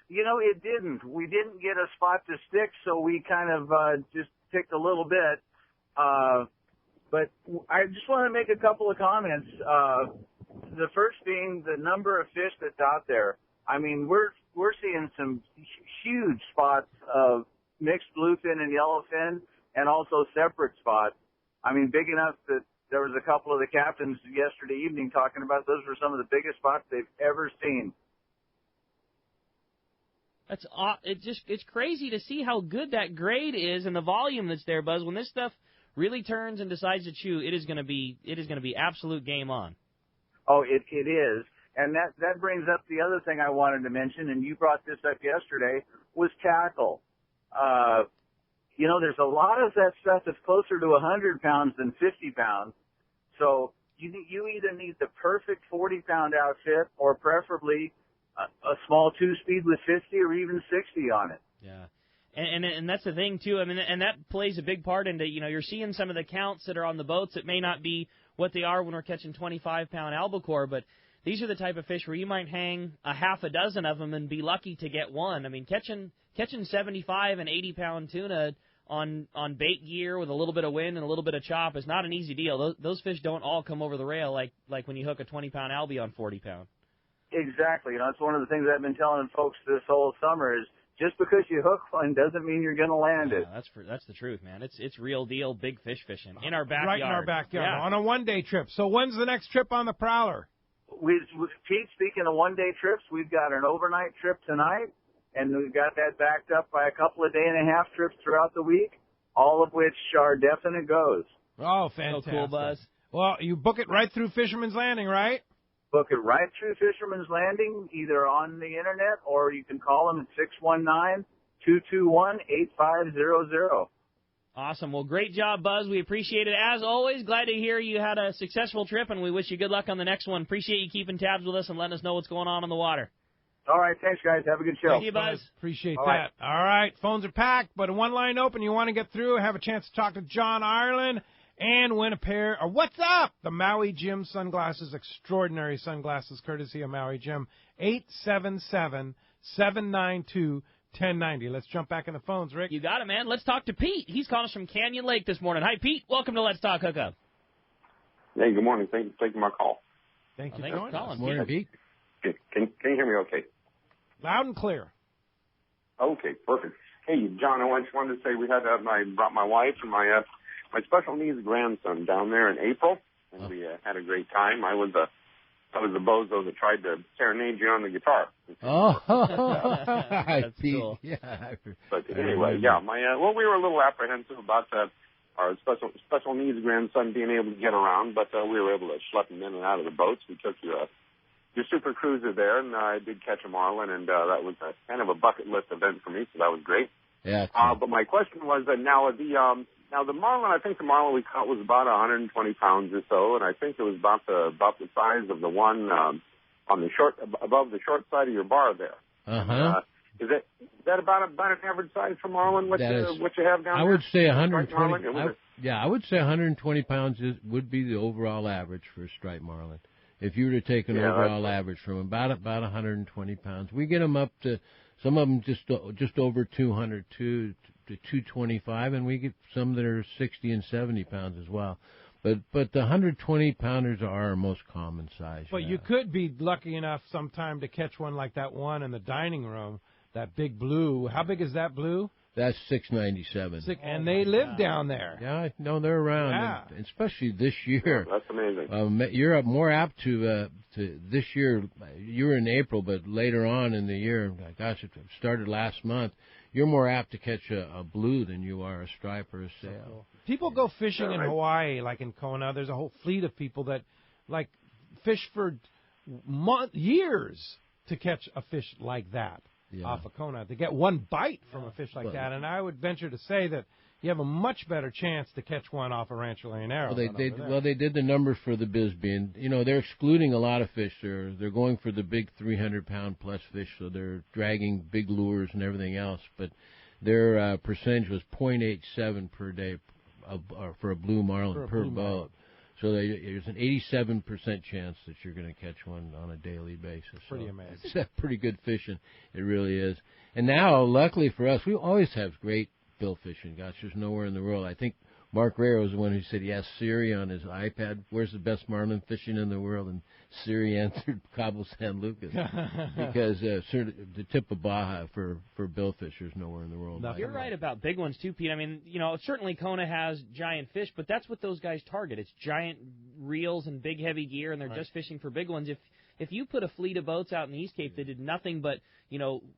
You know, it didn't. We didn't get a spot to stick, so we kind of just picked a little bit. But I just want to make a couple of comments. The first being the number of fish that's out there. I mean, we're seeing some huge spots of mixed bluefin and yellowfin, and also separate spots. I mean, big enough that there was a couple of the captains yesterday evening talking about those were some of the biggest spots they've ever seen. It's crazy to see how good that grade is and the volume that's there, Buzz. When this stuff really turns and decides to chew, it is going to be absolute game on. Oh, it is. And that brings up the other thing I wanted to mention, and you brought this up yesterday, was tackle. You know, there's a lot of that stuff that's closer to 100 pounds than 50 pounds. So you either need the perfect 40-pound outfit or preferably a small 2-speed with 50 or even 60 on it. Yeah. And that's the thing, too. I mean, and that plays a big part into, you know, you're seeing some of the counts that are on the boats that may not be what they are when we're catching 25-pound albacore, but these are the type of fish where you might hang a half a dozen of them and be lucky to get one. I mean, catching 75 and 80-pound tuna on bait gear with a little bit of wind and a little bit of chop is not an easy deal. Those fish don't all come over the rail like when you hook a 20-pound albie on 40-pound. Exactly. You know, that's one of the things I've been telling folks this whole summer is just because you hook one doesn't mean you're going to land it. That's the truth, man. It's real deal big fish fishing in our backyard. Right in our backyard Yeah. on a one-day trip. So when's the next trip on the Prowler? Pete, speaking of one-day trips, we've got an overnight trip tonight, and we've got that backed up by a couple of day-and-a-half trips throughout the week, all of which are definite goes. Oh, fantastic. So cool, Buzz. Well, you book it right through Fisherman's Landing, right? Book it right through Fisherman's Landing, either on the Internet or you can call them at 619-221-8500. Awesome. Well, great job, Buzz. We appreciate it. As always, glad to hear you had a successful trip, and we wish you good luck on the next one. Appreciate you keeping tabs with us and letting us know what's going on the water. All right. Thanks, guys. Have a good show. Thank you, Buzz. Appreciate All that. right. All right. Phones are packed, but one line open. You want to get through, have a chance to talk to John Ireland and win a pair of What's Up? The Maui Jim sunglasses, extraordinary sunglasses, courtesy of Maui Jim. 877-792-1090. Let's jump back in the phones, Rick. You got it, man. Let's talk to Pete. He's calling us from Canyon Lake this morning. Hi, Pete. Welcome to Let's Talk Hookup. Hey, good morning. Thank you for taking my call. Thank you Thanks for calling. Morning, Pete. Can you hear me okay? Loud and clear. Okay, perfect. Hey, John, I just wanted to say I brought my wife and my special needs grandson down there in April, and we had a great time. I was the bozo that tried to serenade you on the guitar. Oh, That's Pete. cool. Yeah. But anyway, yeah, we were a little apprehensive about our special needs grandson being able to get around, but we were able to schlep him in and out of the boats. We took your super cruiser there, and I did catch a marlin, and that was kind of a bucket list event for me, so that was great. Yeah. But my question was that now the marlin, I think the marlin we caught was about 120 pounds or so, and I think it was about the size of the one on the above the short side of your bar there. Is that about an average size for marlin? What you have down there? I would say 120. Marlin? I would say 120 pounds would be the overall average for a striped marlin. If you were to take an overall average from about 120 pounds, we get them up to some of them just over 200 to 225, and we get some that are 60 and 70 pounds as well. But the 120 pounders are our most common size. But you could be lucky enough sometime to catch one like that one in the dining room, that big blue. How big is that blue? That's 697. And they live down there. Yeah, no, they're around, Yeah. and especially this year. That's amazing. You're more apt to this year. You were in April, but later on in the year, gosh, it started last month. You're more apt to catch a blue than you are a stripe or a sail. People go fishing in Hawaii, like in Kona. There's a whole fleet of people that like fish for years to catch a fish like that. Off of Kona, to get one bite from a fish like that. And I would venture to say that you have a much better chance to catch one off of Rancho Leonero. They did the numbers for the Bisbee, and they're excluding a lot of fish. They're going for the big 300-pound plus fish, so they're dragging big lures and everything else. But their percentage was 0.87 per day for a blue marlin per boat. So there's an 87% chance that you're going to catch one on a daily basis. Pretty amazing. It's pretty good fishing. It really is. And now, luckily for us, we always have great bill fishing. Gosh, there's nowhere in the world. I think Mark Ray was the one who said he asked Siri on his iPad, where's the best marlin fishing in the world? And Siri answered Cabo San Lucas. Because the tip of Baja for billfish, there's nowhere in the world. You're right about big ones, too, Pete. I mean, certainly Kona has giant fish, but that's what those guys target. It's giant reels and big, heavy gear, and they're just fishing for big ones. If you put a fleet of boats out in the East Cape that did nothing but,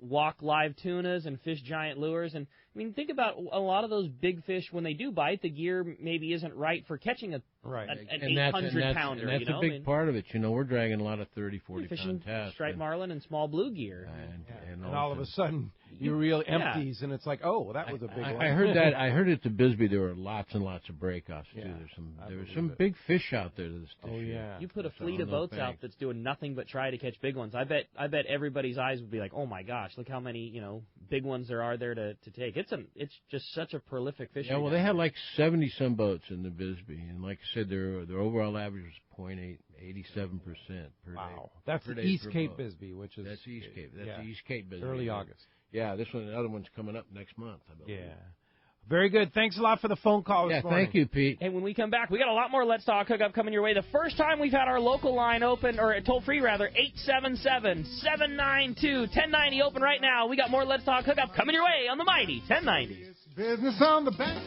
walk live tunas and fish giant lures, and I mean, think about a lot of those big fish, when they do bite, the gear maybe isn't right for catching an 800-pounder. That's a big part of it. We're dragging a lot of 30, 40-pound tasts. Striped marlin and small blue gear. And all of a sudden, you reel empties, and it's like, oh, that was a big one. I heard that. I heard at the Bisbee there were lots and lots of breakoffs, too. There were some big fish out there this year. You put a fleet of boats out that's doing nothing but try to catch big ones. I bet everybody's eyes would be like, oh, my gosh, look how many, big ones there are there to take. It's just such a prolific fishery. Yeah, well, they had like 70-some boats in the Bisbee, and like I said, their overall average was 0.8, 87% per day. Wow, that's the East Cape Bisbee, which is that's East Cape. That's the East Cape Bisbee. Early August. Yeah, this one, the other one's coming up next month, I believe. Yeah. Very good. Thanks a lot for the phone call this morning. Thank you, Pete. And when we come back, we got a lot more Let's Talk Hookup coming your way. The first time we've had our local line open, or toll-free rather, 877-792-1090 open right now. We got more Let's Talk Hookup coming your way on the mighty 1090. Business on the bank.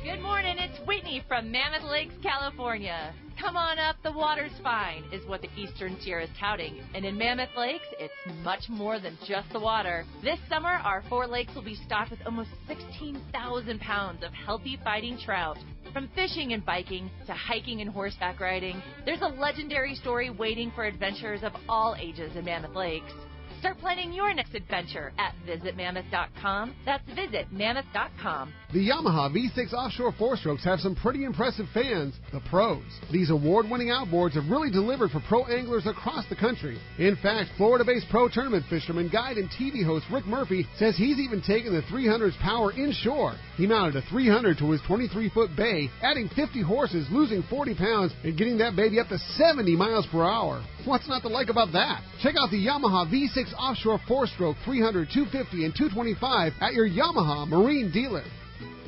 Good morning, it's Whitney from Mammoth Lakes, California. Come on up, the water's fine, is what the Eastern Tier is touting. And in Mammoth Lakes, it's much more than just the water. This summer, our 4 lakes will be stocked with almost 16,000 pounds of healthy fighting trout. From fishing and biking to hiking and horseback riding, there's a legendary story waiting for adventurers of all ages in Mammoth Lakes. Start planning your next adventure at visitmammoth.com. That's visitmammoth.com. The Yamaha V6 Offshore 4-Strokes have some pretty impressive fans, the pros. These award-winning outboards have really delivered for pro anglers across the country. In fact, Florida-based pro tournament fisherman, guide, and TV host Rick Murphy says he's even taken the 300's power inshore. He mounted a 300 to his 23-foot bay, adding 50 horses, losing 40 pounds, and getting that baby up to 70 miles per hour. What's not to like about that? Check out the Yamaha V6 Offshore 4-Stroke 300, 250, and 225 at your Yamaha Marine dealer.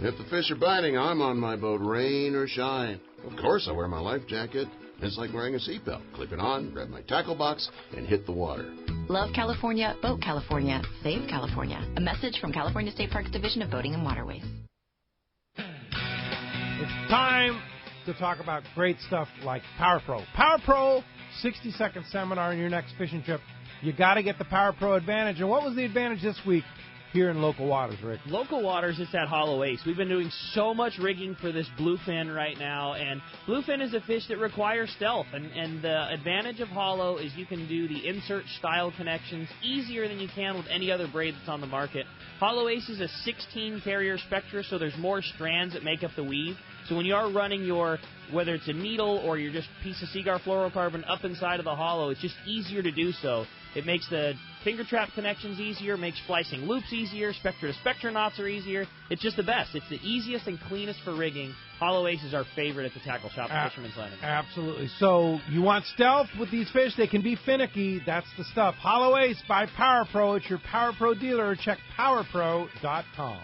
If the fish are biting, I'm on my boat, rain or shine. Of course, I wear my life jacket. It's like wearing a seatbelt. Clip it on, grab my tackle box, and hit the water. Love California, boat California, save California. A message from California State Parks Division of Boating and Waterways. It's time to talk about great stuff like Power Pro. Power Pro, 60-second seminar in your next fishing trip. You got to get the Power Pro Advantage. And what was the advantage this week here in Local Waters, Rick? Local Waters is at Hollow Ace. We've been doing so much rigging for this bluefin right now, and bluefin is a fish that requires stealth, and the advantage of Hollow is you can do the insert style connections easier than you can with any other braid that's on the market. Hollow Ace is a 16 carrier spectra, so there's more strands that make up the weave. So when you are running your, whether it's a needle or you're just piece of Seaguar fluorocarbon up inside of the hollow, it's just easier to do so. It makes the finger trap connections easier, makes splicing loops easier, spectra to spectra knots are easier. It's just the best. It's the easiest and cleanest for rigging. Hollow Ace is our favorite at the tackle shop at Fisherman's Landing. Absolutely. So you want stealth with these fish? They can be finicky. That's the stuff. Hollow Ace by Power Pro. It's your Power Pro dealer. Check powerpro.com.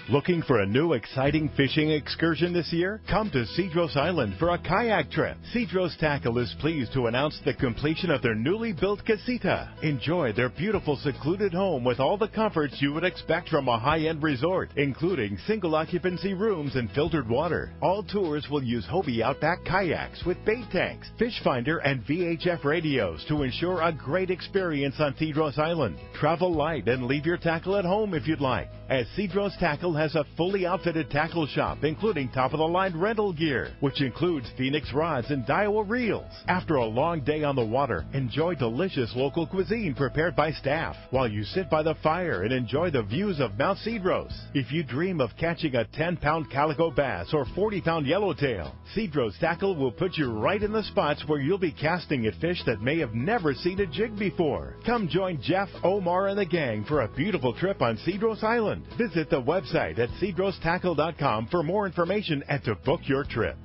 Looking for a new exciting fishing excursion this year? Come to Cedros Island for a kayak trip. Cedros Tackle is pleased to announce the completion of their newly built casita. Enjoy their beautiful secluded home with all the comforts you would expect from a high-end resort, including single occupancy rooms and filtered water. All tours will use Hobie Outback kayaks with bait tanks, fish finder, and VHF radios to ensure a great experience on Cedros Island. Travel light and leave your tackle at home if you'd like, as Cedros Tackle has a fully outfitted tackle shop, including top-of-the-line rental gear, which includes Phoenix rods and Daiwa reels. After a long day on the water, enjoy delicious local cuisine prepared by staff, while you sit by the fire and enjoy the views of Mount Cedros. If you dream of catching a 10-pound calico bass or 40-pound yellowtail, Cedros Tackle will put you right in the spots where you'll be casting at fish that may have never seen a jig before. Come join Jeff, Omar, and the gang for a beautiful trip on Cedros Island. beyond. Visit the website at cedrostackle.com for more information and to book your trip.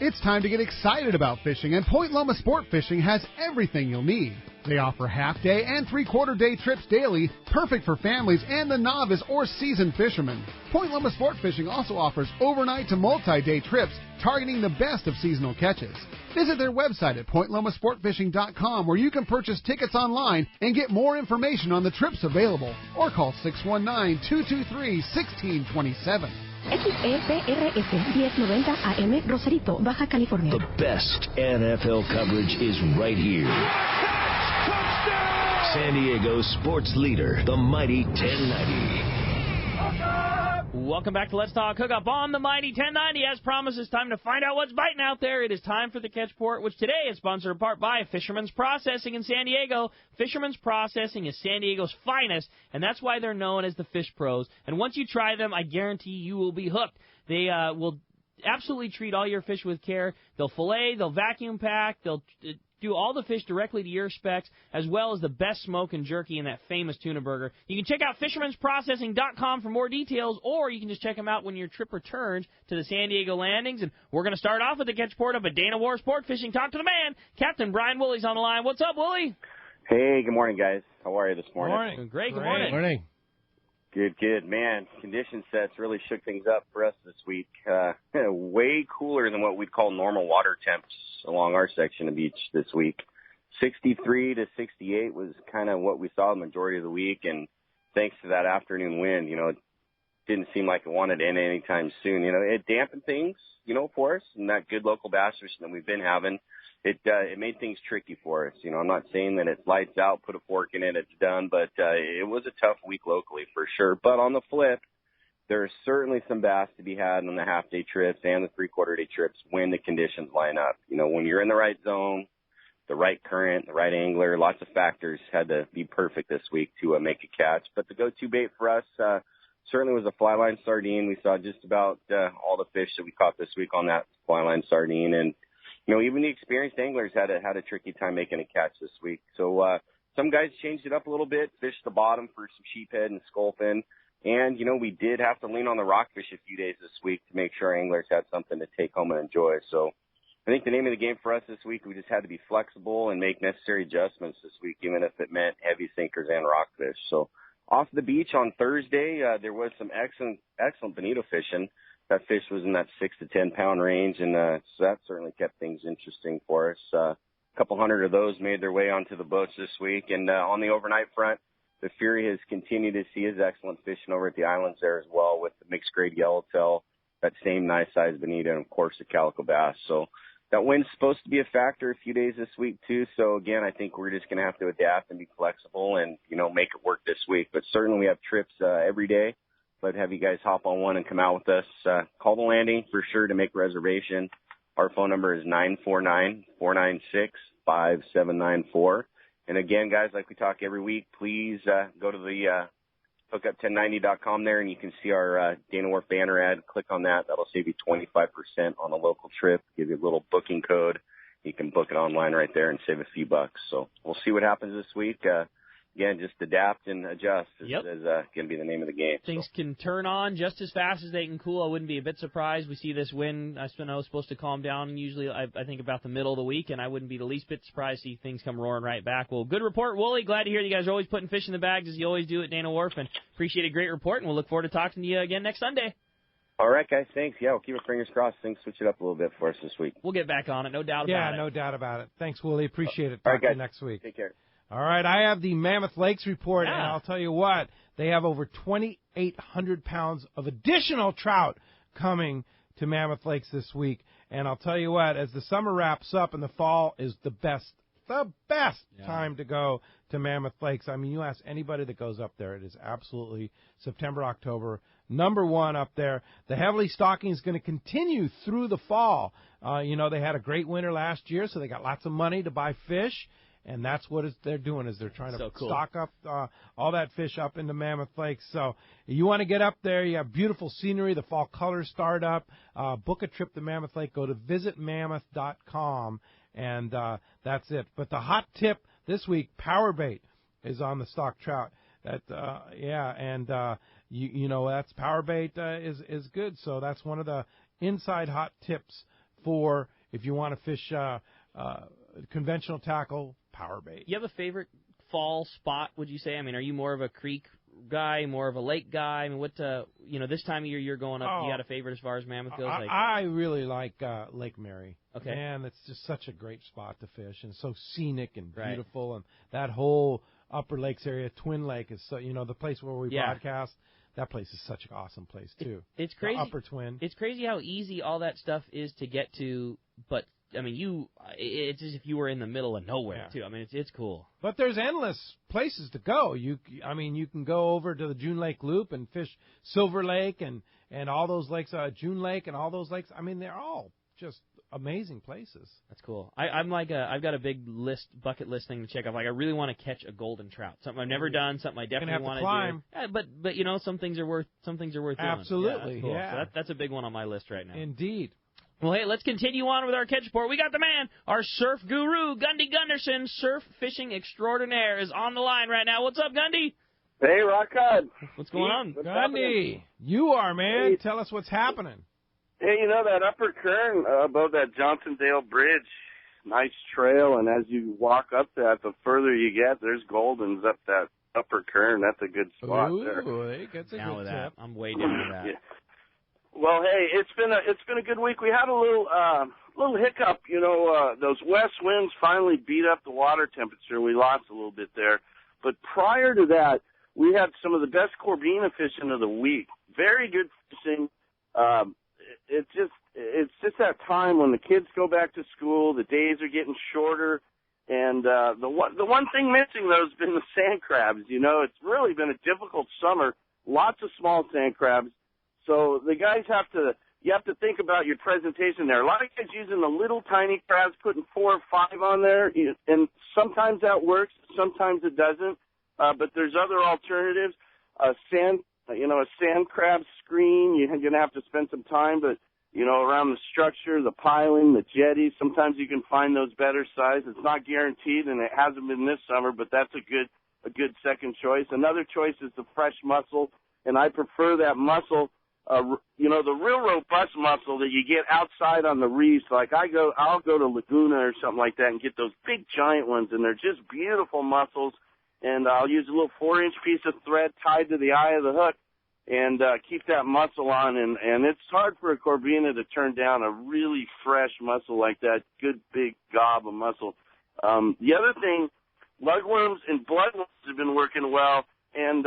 It's time to get excited about fishing, and Point Loma Sport Fishing has everything you'll need. They offer half-day and three-quarter-day trips daily, perfect for families and the novice or seasoned fishermen. Point Loma Sport Fishing also offers overnight to multi-day trips, targeting the best of seasonal catches. Visit their website at pointlomasportfishing.com, where you can purchase tickets online and get more information on the trips available, or call 619-223-1627. XEPRS 1090 AM, Rosarito, Baja California. The best NFL coverage is right here. San Diego sports leader, the Mighty 1090. Welcome back to Let's Talk Hookup on the Mighty 1090. As promised, it's time to find out what's biting out there. It is time for the Catch Report, which today is sponsored in part by Fisherman's Processing in San Diego. Fisherman's Processing is San Diego's finest, and that's why they're known as the Fish Pros. And once you try them, I guarantee you will be hooked. They will absolutely treat all your fish with care. They'll fillet, they'll vacuum pack, they'll do all the fish directly to your specs, as well as the best smoke and jerky in that famous tuna burger. You can check out fishermansprocessing.com for more details, or you can just check them out when your trip returns to the San Diego landings. And we're going to start off with the Catch Report up at Dana War Sport Fishing. Talk to the man, Captain Brian Woolley's on the line. What's up, Woolley? Hey, good morning, guys. How are you this morning? Morning. Great, good morning. Good morning. Good. Man, condition sets really shook things up for us this week. Way cooler than what we'd call normal water temps along our section of beach this week. 63 to 68 was kind of what we saw the majority of the week, and thanks to that afternoon wind, it didn't seem like it wanted to end anytime soon. It dampened things, for us, and that good local bass fishing that we've been having. It made things tricky for us. I'm not saying that it's lights out, put a fork in it, it's done, but it was a tough week locally for sure. But on the flip, there's certainly some bass to be had on the half-day trips and the three-quarter-day trips when the conditions line up. When you're in the right zone, the right current, the right angler, lots of factors had to be perfect this week to make a catch. But the go-to bait for us certainly was a fly line sardine. We saw just about all the fish that we caught this week on that fly line sardine, and even the experienced anglers had a tricky time making a catch this week. So some guys changed it up a little bit, fished the bottom for some sheephead and sculpin. And, we did have to lean on the rockfish a few days this week to make sure our anglers had something to take home and enjoy. So I think the name of the game for us this week, we just had to be flexible and make necessary adjustments this week, even if it meant heavy sinkers and rockfish. So off the beach on Thursday, there was some excellent bonito fishing. That fish was in that 6 to 10 pound range, and so that certainly kept things interesting for us. A couple hundred of those made their way onto the boats this week. And on the overnight front, the Fury has continued to see his excellent fishing over at the islands there as well, with the mixed grade yellowtail, that same nice size bonito, and of course the calico bass. So that wind's supposed to be a factor a few days this week too. So again, I think we're just going to have to adapt and be flexible and make it work this week. But certainly we have trips every day. But have you guys hop on one and come out with us. Call the landing for sure to make a reservation. Our phone number is 949-496-5794. And again, guys, like we talk every week, please go to the hookup1090.com there, and you can see our Dana Wharf banner ad. Click on that. That'll save you 25% on a local trip. Give you a little booking code. You can book it online right there and save a few bucks. So we'll see what happens this week. Again, just adapt and adjust is going to be the name of the game. Things can turn on just as fast as they can cool. I wouldn't be a bit surprised. We see this wind. I was supposed to calm down usually, I think, about the middle of the week, and I wouldn't be the least bit surprised to see things come roaring right back. Well, good report, Woolley. Glad to hear you guys are always putting fish in the bags, as you always do at Dana Wharf, and appreciate a great report, and we'll look forward to talking to you again next Sunday. All right, guys, thanks. Yeah, we'll keep our fingers crossed. Things switch it up a little bit for us this week. We'll get back on it, no doubt about it. Yeah, no doubt about it. Thanks, Woolley. Appreciate it. All Talk right, to you guys. next week. Take care. All right, I have the Mammoth Lakes report, and I'll tell you what, they have over 2,800 pounds of additional trout coming to Mammoth Lakes this week. And I'll tell you what, as the summer wraps up and the fall is the best time to go to Mammoth Lakes. I mean, you ask anybody that goes up there, it is absolutely September, October, number one up there. The heavily stocking is going to continue through the fall. They had a great winter last year, so they got lots of money to buy fish. And that's what they're doing, is they're trying to stock up all that fish up into Mammoth Lake. So you want to get up there. You have beautiful scenery. The fall colors start up. Book a trip to Mammoth Lake. Go to visitmammoth.com, and that's it. But the hot tip this week, power bait is on the stock trout. You know that's power bait is good. So that's one of the inside hot tips for if you want to fish conventional tackle, power bait. You have a favorite fall spot? Would you say? I mean, are you more of a creek guy, more of a lake guy? I mean, this time of year you're going up. You got a favorite as far as Mammoth goes? I really like Lake Mary. Okay. Man, it's just such a great spot to fish, and so scenic and beautiful, and that whole Upper Lakes area, Twin Lake is so. The place where we broadcast. That place is such an awesome place too. It's crazy. The Upper Twin. It's crazy how easy all that stuff is to get to, but. I mean, it's as if you were in the middle of nowhere, too. I mean, it's cool. But there's endless places to go. You can go over to the June Lake Loop and fish Silver Lake and all those lakes, June Lake and all those lakes. I mean, they're all just amazing places. That's cool. I'm like I've got a big bucket list thing to check off. Like, I really want to catch a golden trout. Something I've never done. Something I definitely want to do. Yeah, but some things are worth doing. Absolutely. Cool. So that's a big one on my list right now. Indeed. Well, hey, let's continue on with our catch report. We got the man, our surf guru, Gundy Gunderson, surf fishing extraordinaire, is on the line right now. What's up, Gundy? Hey, rock on. What's going on? Gundy, you are, man. Hey. Tell us what's happening. Hey, that upper current above that Johnsondale Bridge, nice trail, and as you walk up that, the further you get, there's Goldens up that upper current. That's a good spot there. Ooh, that's a good tip. I'm way down with that. Yeah. Well, hey, it's been a good week. We had a little hiccup. Those west winds finally beat up the water temperature. We lost a little bit there, but prior to that, we had some of the best Corbina fishing of the week. Very good fishing. It's just that time when the kids go back to school. The days are getting shorter, and the one thing missing though has been the sand crabs. It's really been a difficult summer. Lots of small sand crabs. So the guys you have to think about your presentation there. A lot of guys using the little tiny crabs, putting 4 or 5 on there, and sometimes that works, sometimes it doesn't. But there's other alternatives. A sand crab screen, you're going to have to spend some time, but around the structure, the piling, the jetties, sometimes you can find those better size. It's not guaranteed, and it hasn't been this summer, but that's a good second choice. Another choice is the fresh mussel, and I prefer that mussel. The real robust mussel that you get outside on the reefs, like I'll go to Laguna or something like that and get those big giant ones, and they're just beautiful mussels. And I'll use a little 4-inch piece of thread tied to the eye of the hook and keep that mussel on. And it's hard for a Corbina to turn down a really fresh mussel like that, good big gob of mussel. The other thing, lugworms and bloodworms have been working well, and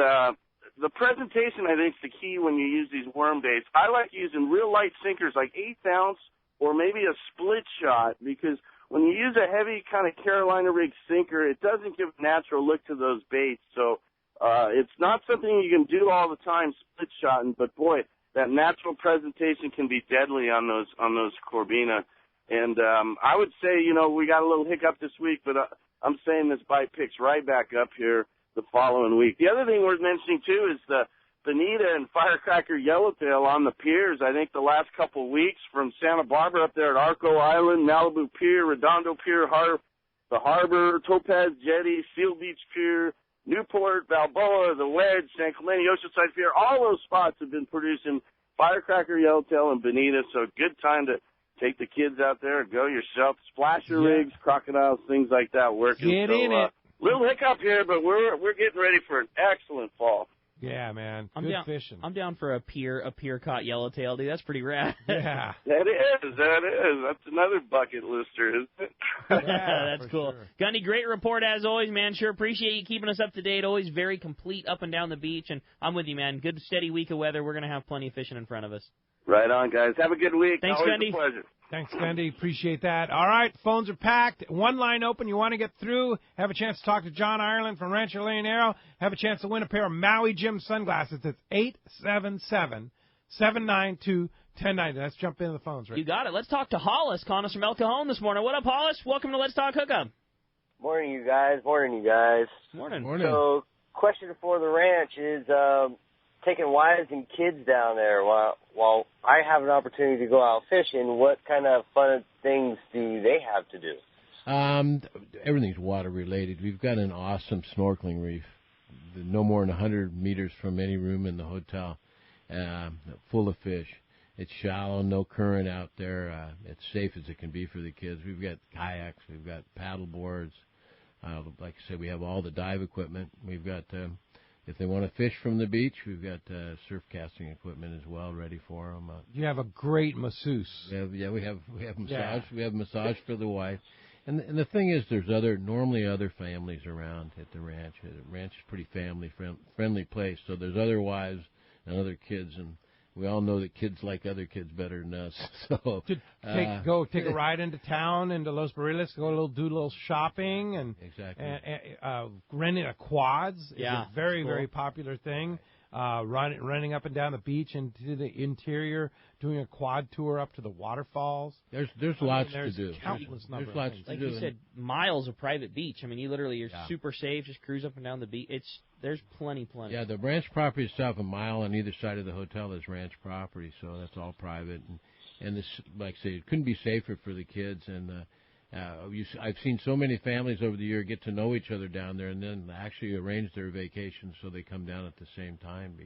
the presentation, I think, is the key when you use these worm baits. I like using real light sinkers, like 1/8 ounce or maybe a split shot, because when you use a heavy kind of Carolina rig sinker, it doesn't give a natural look to those baits. So it's not something you can do all the time, split shotting, but boy, that natural presentation can be deadly on those Corbina. And I would say, we got a little hiccup this week, but I'm saying this bite picks right back up here the following week. The other thing worth mentioning, too, is the Bonita and Firecracker Yellowtail on the piers. I think the last couple of weeks from Santa Barbara up there at Arco Island, Malibu Pier, Redondo Pier, the Harbor, Topaz Jetty, Seal Beach Pier, Newport, Balboa, the Wedge, San Clemente, Oceanside Pier, all those spots have been producing Firecracker Yellowtail and Bonita, so good time to take the kids out there and go yourself. Splasher rigs, crocodiles, things like that working. Get in it. Little hiccup here, but we're getting ready for an excellent fall. Yeah, man. I'm Good down, fishing. I'm down for a pier caught yellowtail, dude. That's pretty rad. Yeah. That is. That's another bucket lister, isn't it? Yeah, that's cool. Sure. Gundy, great report as always, man. Sure appreciate you keeping us up to date. Always very complete up and down the beach, and I'm with you, man. Good, steady week of weather. We're going to have plenty of fishing in front of us. Right on, guys. Have a good week. Thanks, Always Gundy. a pleasure. Thanks, Gundy. Appreciate that. All right, phones are packed. One line open. You want to get through, have a chance to talk to John Ireland from Rancho Leonero, have a chance to win a pair of Maui Jim sunglasses. It's 877-792-1090. Let's jump into the phones, right? You got it. Let's talk to Hollis, calling us from El Cajon this morning. What up, Hollis? Welcome to Let's Talk Hookup. Morning, you guys. Morning. So, question for the ranch is taking wives and kids down there while I have an opportunity to go out fishing. What kind of fun things do they have to do? Everything's water related. We've got an awesome snorkeling reef, no more than 100 meters from any room in the hotel, full of fish. It's shallow, no current out there. It's safe as it can be for the kids. We've got kayaks, we've got paddle boards. Like I said, we have all the dive equipment. We've got, if they want to fish from the beach, we've got surf casting equipment as well ready for them. You have a great masseuse. We have massage. Yeah. We have massage for the wife. And the thing is, there's normally other families around at the ranch. The ranch is a pretty family-friendly place, so there's other wives and other kids, and we all know that kids like other kids better than us. So go take a ride into town, into Los Barriles, do a little shopping, and exactly. And renting a quads is a very, very popular thing. Running up and down the beach into the interior, doing a quad tour up to the waterfalls. There's lots to do. Countless number there's lots of things. Like you said, miles of private beach. I mean, you literally, you're super safe, just cruise up and down the beach. There's plenty. Yeah, the ranch property itself, a mile on either side of the hotel is ranch property, so that's all private. And this, like I say, it couldn't be safer for the kids. And I've seen so many families over the year get to know each other down there, and then actually arrange their vacations so they come down at the same time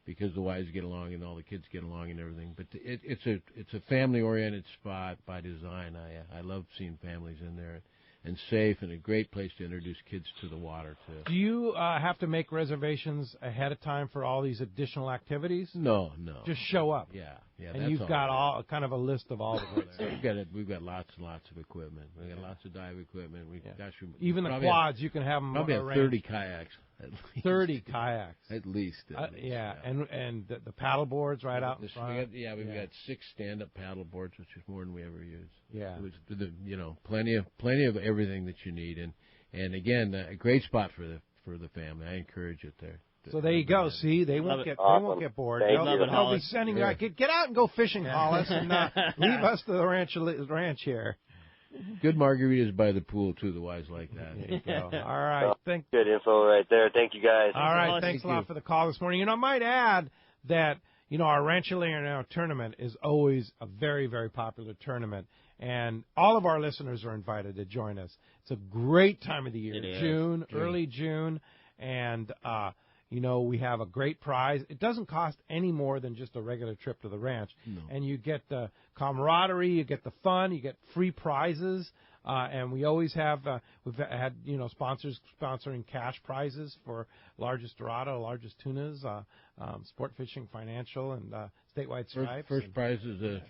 because the wives get along and all the kids get along and everything. But it's a family-oriented spot by design. I love seeing families in there, and safe, and a great place to introduce kids to the water too. Do you have to make reservations ahead of time for all these additional activities? No. Just show up. Yeah. And you've got all kind of a list of all the great. We've got lots and lots of equipment. We've got lots of dive equipment. Even the quads, you can have them. Probably have 30 kayaks. At least. 30 kayaks. At least. And the paddle boards right out in front. We've got 6 stand-up paddle boards, which is more than we ever use. Yeah. Plenty of everything that you need, and again, a great spot for the family. I encourage it there. So there you go. See, they won't get bored. They'll be sending get out and go fishing, Hollis, and leave us to the ranch here. Good margaritas by the pool too. The wives like that. There you go. All right. Good info right there. Thank you guys. All right. Thanks a lot for the call this morning. I might add that our Rancho Leonero tournament is always a very, very popular tournament, and all of our listeners are invited to join us. It's a great time of the year. June, early June, and we have a great prize. It doesn't cost any more than just a regular trip to the ranch. No. And you get the camaraderie, you get the fun, you get free prizes. And we always have, we've had, sponsors sponsoring cash prizes for largest dorado, largest tunas, sport fishing, financial, and statewide stripes. First prize is a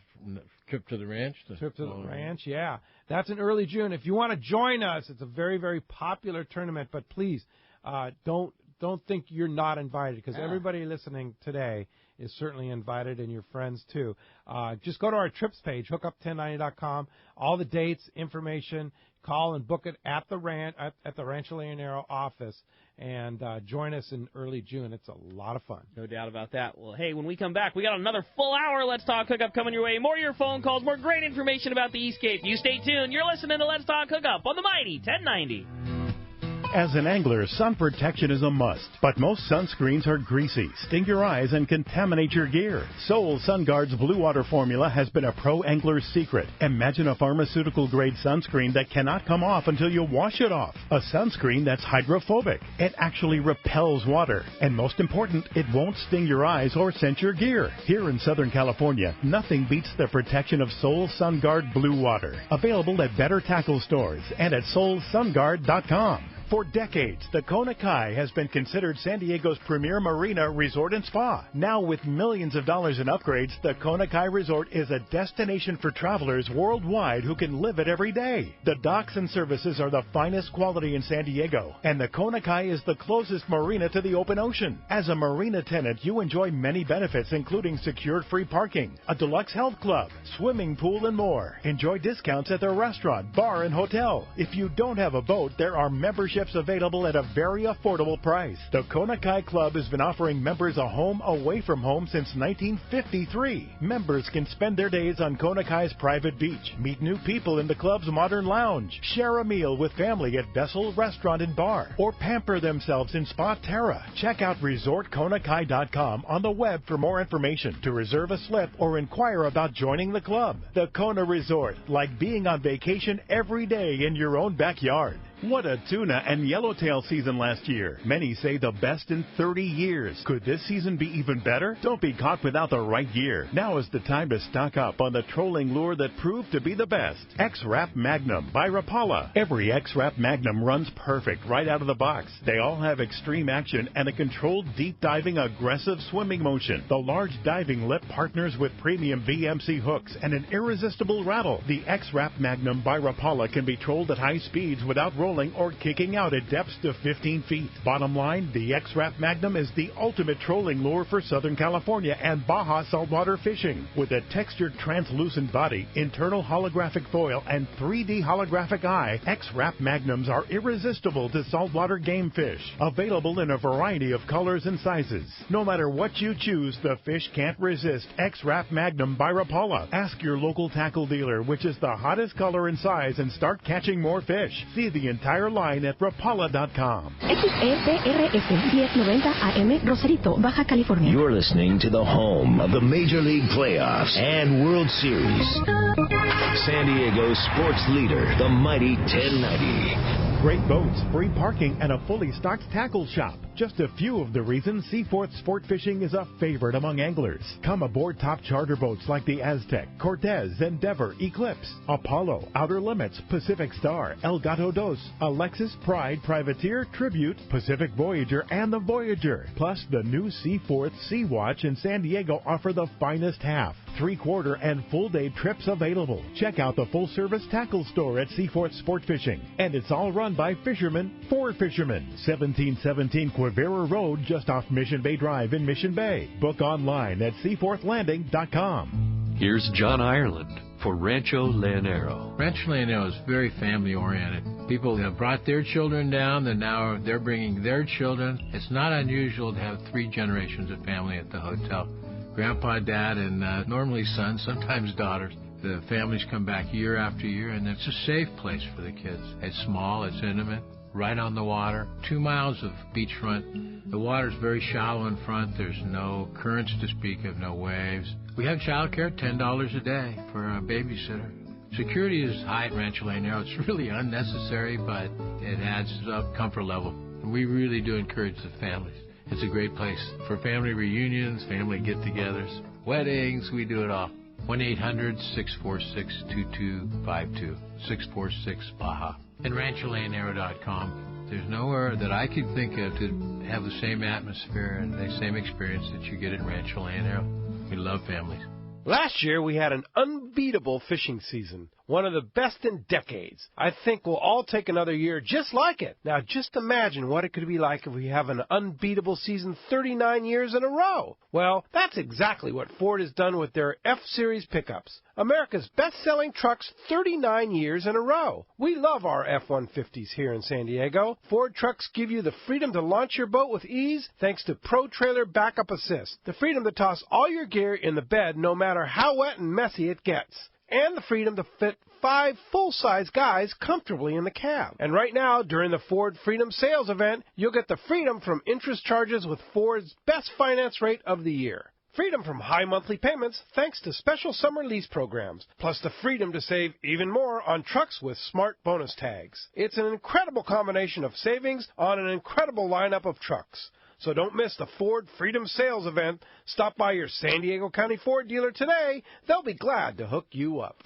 trip to the ranch. Ranch, yeah. That's in early June. If you want to join us, it's a very, very popular tournament, but please don't think you're not invited, because everybody listening today is certainly invited, and your friends too. Just go to our trips page, hookup1090.com. All the dates, information, call and book it at the Rancho Leonero office, and join us in early June. It's a lot of fun. No doubt about that. Well, hey, when we come back, we got another full hour Let's Talk Hookup coming your way. More of your phone calls, more great information about the East Cape. You stay tuned. You're listening to Let's Talk Hookup on the mighty 1090. As an angler, sun protection is a must, but most sunscreens are greasy, sting your eyes, and contaminate your gear. Sol SunGuard's Blue Water formula has been a pro angler's secret. Imagine a pharmaceutical-grade sunscreen that cannot come off until you wash it off. A sunscreen that's hydrophobic. It actually repels water. And most important, it won't sting your eyes or scent your gear. Here in Southern California, nothing beats the protection of Sol SunGuard Blue Water. Available at better tackle stores and at solsungard.com. For decades, the Kona Kai has been considered San Diego's premier marina resort and spa. Now, with millions of dollars in upgrades, the Kona Kai Resort is a destination for travelers worldwide who can live it every day. The docks and services are the finest quality in San Diego, and the Kona Kai is the closest marina to the open ocean. As a marina tenant, you enjoy many benefits, including secured free parking, a deluxe health club, swimming pool, and more. Enjoy discounts at the restaurant, bar, and hotel. If you don't have a boat, there are memberships available at a very affordable price. The Kona Kai Club has been offering members a home away from home since 1953. Members can spend their days on Kona Kai's private beach, meet new people in the club's modern lounge, share a meal with family at Bessel Restaurant and Bar, or pamper themselves in Spa Terra. Check out ResortKonakai.com on the web for more information, to reserve a slip, or inquire about joining the club. The Kona Resort, like being on vacation every day in your own backyard. What a tuna and yellowtail season last year. Many say the best in 30 years. Could this season be even better? Don't be caught without the right gear. Now is the time to stock up on the trolling lure that proved to be the best. X-Rap Magnum by Rapala. Every X-Rap Magnum runs perfect right out of the box. They all have extreme action and a controlled deep diving aggressive swimming motion. The large diving lip partners with premium VMC hooks and an irresistible rattle. The X-Rap Magnum by Rapala can be trolled at high speeds without rolling or kicking out at depths to 15 feet. Bottom line, the X-Rap Magnum is the ultimate trolling lure for Southern California and Baja saltwater fishing. With a textured translucent body, internal holographic foil, and 3D holographic eye, X-Rap Magnums are irresistible to saltwater game fish. Available in a variety of colors and sizes. No matter what you choose, the fish can't resist X-Rap Magnum by Rapala. Ask your local tackle dealer which is the hottest color and size and start catching more fish. See the entire line at rapala.com. XEPRS 1090 AM, Rosarito, Baja California. You're listening to the home of the Major League Playoffs and World Series. San Diego sports leader, the mighty 1090. Great boats, free parking, and a fully stocked tackle shop. Just a few of the reasons Seaforth Sport Fishing is a favorite among anglers. Come aboard top charter boats like the Aztec, Cortez, Endeavor, Eclipse, Apollo, Outer Limits, Pacific Star, El Gato Dos, Alexis, Pride, Privateer, Tribute, Pacific Voyager, and the Voyager. Plus, the new Seaforth Sea Watch in San Diego offer the finest half, 3/4, and full-day trips available. Check out the full-service tackle store at Seaforth Sport Fishing. And it's all run by fishermen for fishermen. 1717 Quivira Road, just off Mission Bay Drive in Mission Bay. Book online at seaforthlanding.com. Here's John Ireland for Rancho Leonero. Rancho Leonero is very family-oriented. People have brought their children down, and now they're bringing their children. It's not unusual to have 3 generations of family at the hotel. Grandpa, Dad, and normally sons, sometimes daughters. The families come back year after year, and it's a safe place for the kids. It's small, it's intimate, right on the water, 2 miles of beachfront. The water's very shallow in front. There's no currents to speak of, no waves. We have childcare, $10 a day for a babysitter. Security is high at Rancho Leonero. It's really unnecessary, but it adds up comfort level. And we really do encourage the families. It's a great place for family reunions, family get-togethers, weddings. We do it all. 1-800-646-2252, 646-BAJA. And RanchoLeonero.com. There's nowhere that I could think of to have the same atmosphere and the same experience that you get at Rancho Leonero. We love families. Last year, we had an unbeatable fishing season, one of the best in decades. I think we'll all take another year just like it. Now, just imagine what it could be like if we have an unbeatable season 39 years in a row. Well, that's exactly what Ford has done with their F-Series pickups, America's best-selling trucks 39 years in a row. We love our F-150s here in San Diego. Ford trucks give you the freedom to launch your boat with ease thanks to Pro Trailer Backup Assist, the freedom to toss all your gear in the bed no matter how wet and messy it gets, and the freedom to fit 5 full-size guys comfortably in the cab. And right now, during the Ford Freedom Sales Event, you'll get the freedom from interest charges with Ford's best finance rate of the year. Freedom from high monthly payments thanks to special summer lease programs, plus the freedom to save even more on trucks with smart bonus tags. It's an incredible combination of savings on an incredible lineup of trucks. So don't miss the Ford Freedom Sales Event. Stop by your San Diego County Ford dealer today. They'll be glad to hook you up.